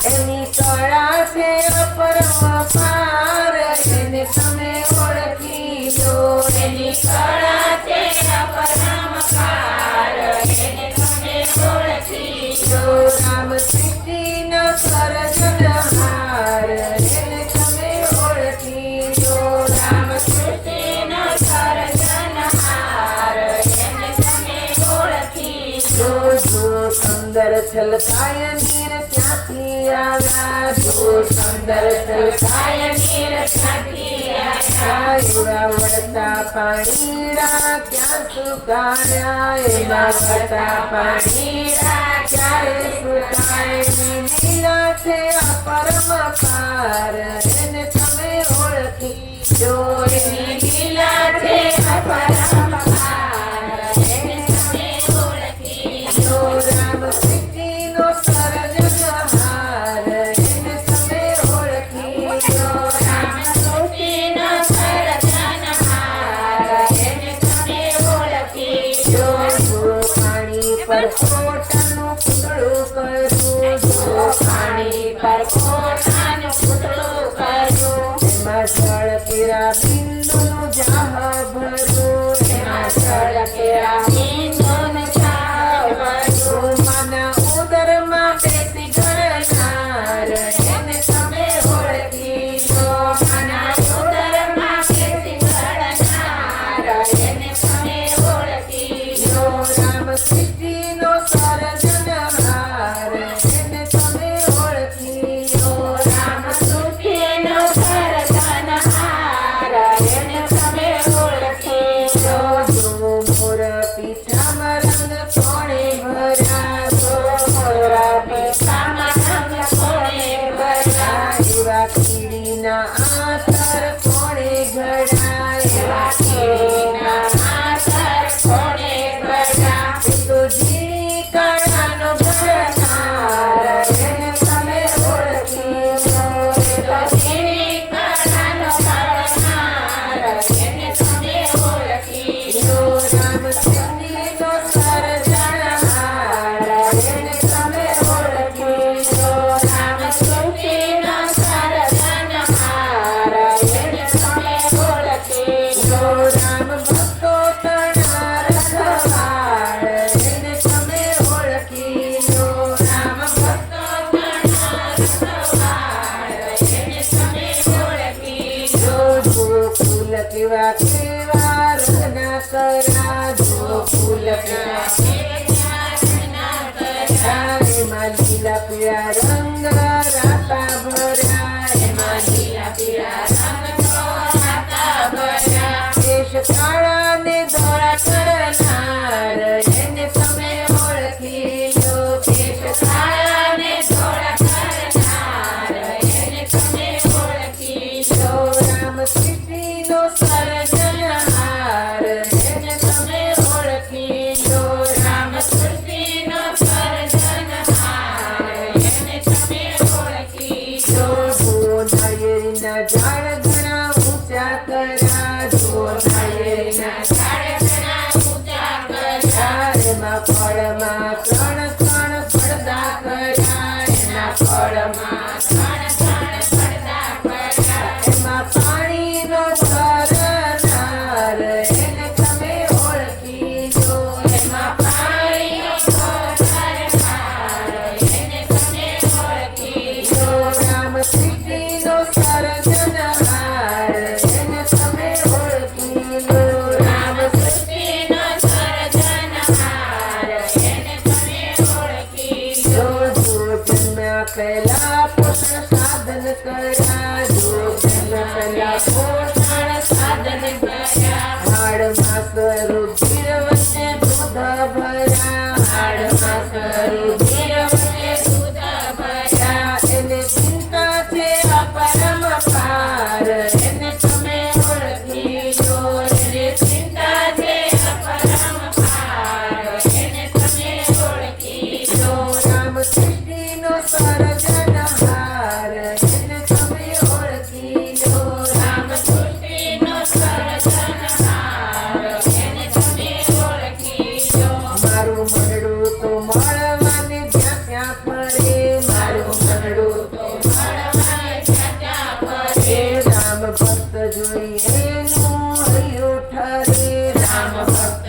એની કળા છે અપરંપાર એને તમે ઓળખી લો એની કળા છે અપરંપાર એને તમે ઓળખી લો રામ સૃષ્ટિનો સર્જનહાર એને તમે ઓળખી લો રામ સૃષ્ટિનો સર્જનહાર એને તમે ઓળખી લો જો સુંદર છલકાય નીર ક્યાંથી આવ્યા જો સુંદર છલકાય નીર ક્યાંથી આવ્યા એવા વળતા પાણીડા ક્યાં સુકાયા એવા વળતા પાણીડા ક્યારે સુકાય લીલા છે અપરંપાર એને તમે ઓળખી જો એની લીલા છે અપરંપાર એને તમે ઓળખી જો રામ સૃષ્ટિનો સર્જનહાર એને તમે ઓળખી જો રામ સૃષ્ટિનો સર્જનહાર એને તમે ઓળખી જો પાણી પર કોટાનું પૂતળું કરું જો પાણી પર કોટાનું પૂતળું કરું એમાં જળ કેરા બિંદુનું જાહ ભરું એમાં જળ કેરા બિંદુનું જાહ ભરું માના ઉદરમાં બેસી ગણનાર એને તમે ઓળખી લો માના ઉદરમાં બેસી ગણનાર એને તમે ઓળખી લો રામ સૃષ્ટિનો સર્જનહાર એને તમે ઓળખી લો રામ સૃષ્ટિનો સર્જનહાર એને તમે ઓળખી લો જો મોર પીછામાં રંગ કોણે ભર્યા જો મોર પીછામાં રંગ કોણે ભર્યા એવા કીડીના આંતર કોણે ઘડ્યા એવા કીડીના આંતર કોણે ઘડ્યા એ તો ઝીણી કળાનો ઘડનાર એને તમે ઓળખી લો એ તો ઝીણી કળાનો ઘડનાર એને તમે ઓળખી લો રામ સૃષ્ટિનો સર્જનહાર એને તમે ઓળખી લો રામ સૃષ્ટિનો સર્જનહાર એને તમે ઓળખી લો રામ ભક્તો તણા રખવાળ એને તમે ઓળખી લો રામ ભક્તો તણા રખવાળ એને તમે ઓળખી લો જો ફૂલ કેવા કેવા રંગના કરા જો ફૂલ કેવા કેવા રંગના કરા એમાં લીલા પીળા રંગ રાતા ભર્યા એમાં લીલા પીળા રંગનો રાતા ભર્યા કેશ કાળા ને ધોળા કરનાર એને તમે ઓળખી લો કેશ કાળા ને ધોળા કરનાર એને તમે ઓળખી લો રામ સૃષ્ટિનો સર્જનહાર એને તમે ઓળખી લો રામ સૃષ્ટિનો સર્જનહાર એને તમે ઓળખી લો જો નાળિયેરીના ઝાડ ઘણા ઊંચા કર્યા જો નાળિયેરીના ઝાડ ઘણા ઊંચા કર્યા એમાં ફળમાં ત્રણ ત્રણ પડદા કર્યા એના ફળમાં ત્રણ ત્રણ પડદા કર્યા એમાં પાણીનો ઝરનાર એને તમે ઓળખી લો એમાં પાણીનો ઝરનાર એને તમે ઓળખી લો રામ સૃષ્ટિનો સર્જનહાર એને તમે ઓળખી લો રામ સૃષ્ટિનો સર્જનહાર એને તમે ઓળખી લો જો જન્મ્યા પહેલા પોષણ સાધન કર્યા જો જન્મ્યા પહેલા પોષણ સાધન કર્યા હાડમાં સ્વરૂપીર વચ્ચે દૂધ ભર્યા હાડમાં સ્વરૂપીર વચ્ચે દૂધ ભર્યા એને ચિંતા છે અપરંપાર એને તમે ઓળખી લો એને ચિંતા છે અપરંપાર એને તમે ઓળખી લો રામ સૃષ્ટિનો સર્જનહાર રામ ભક્ત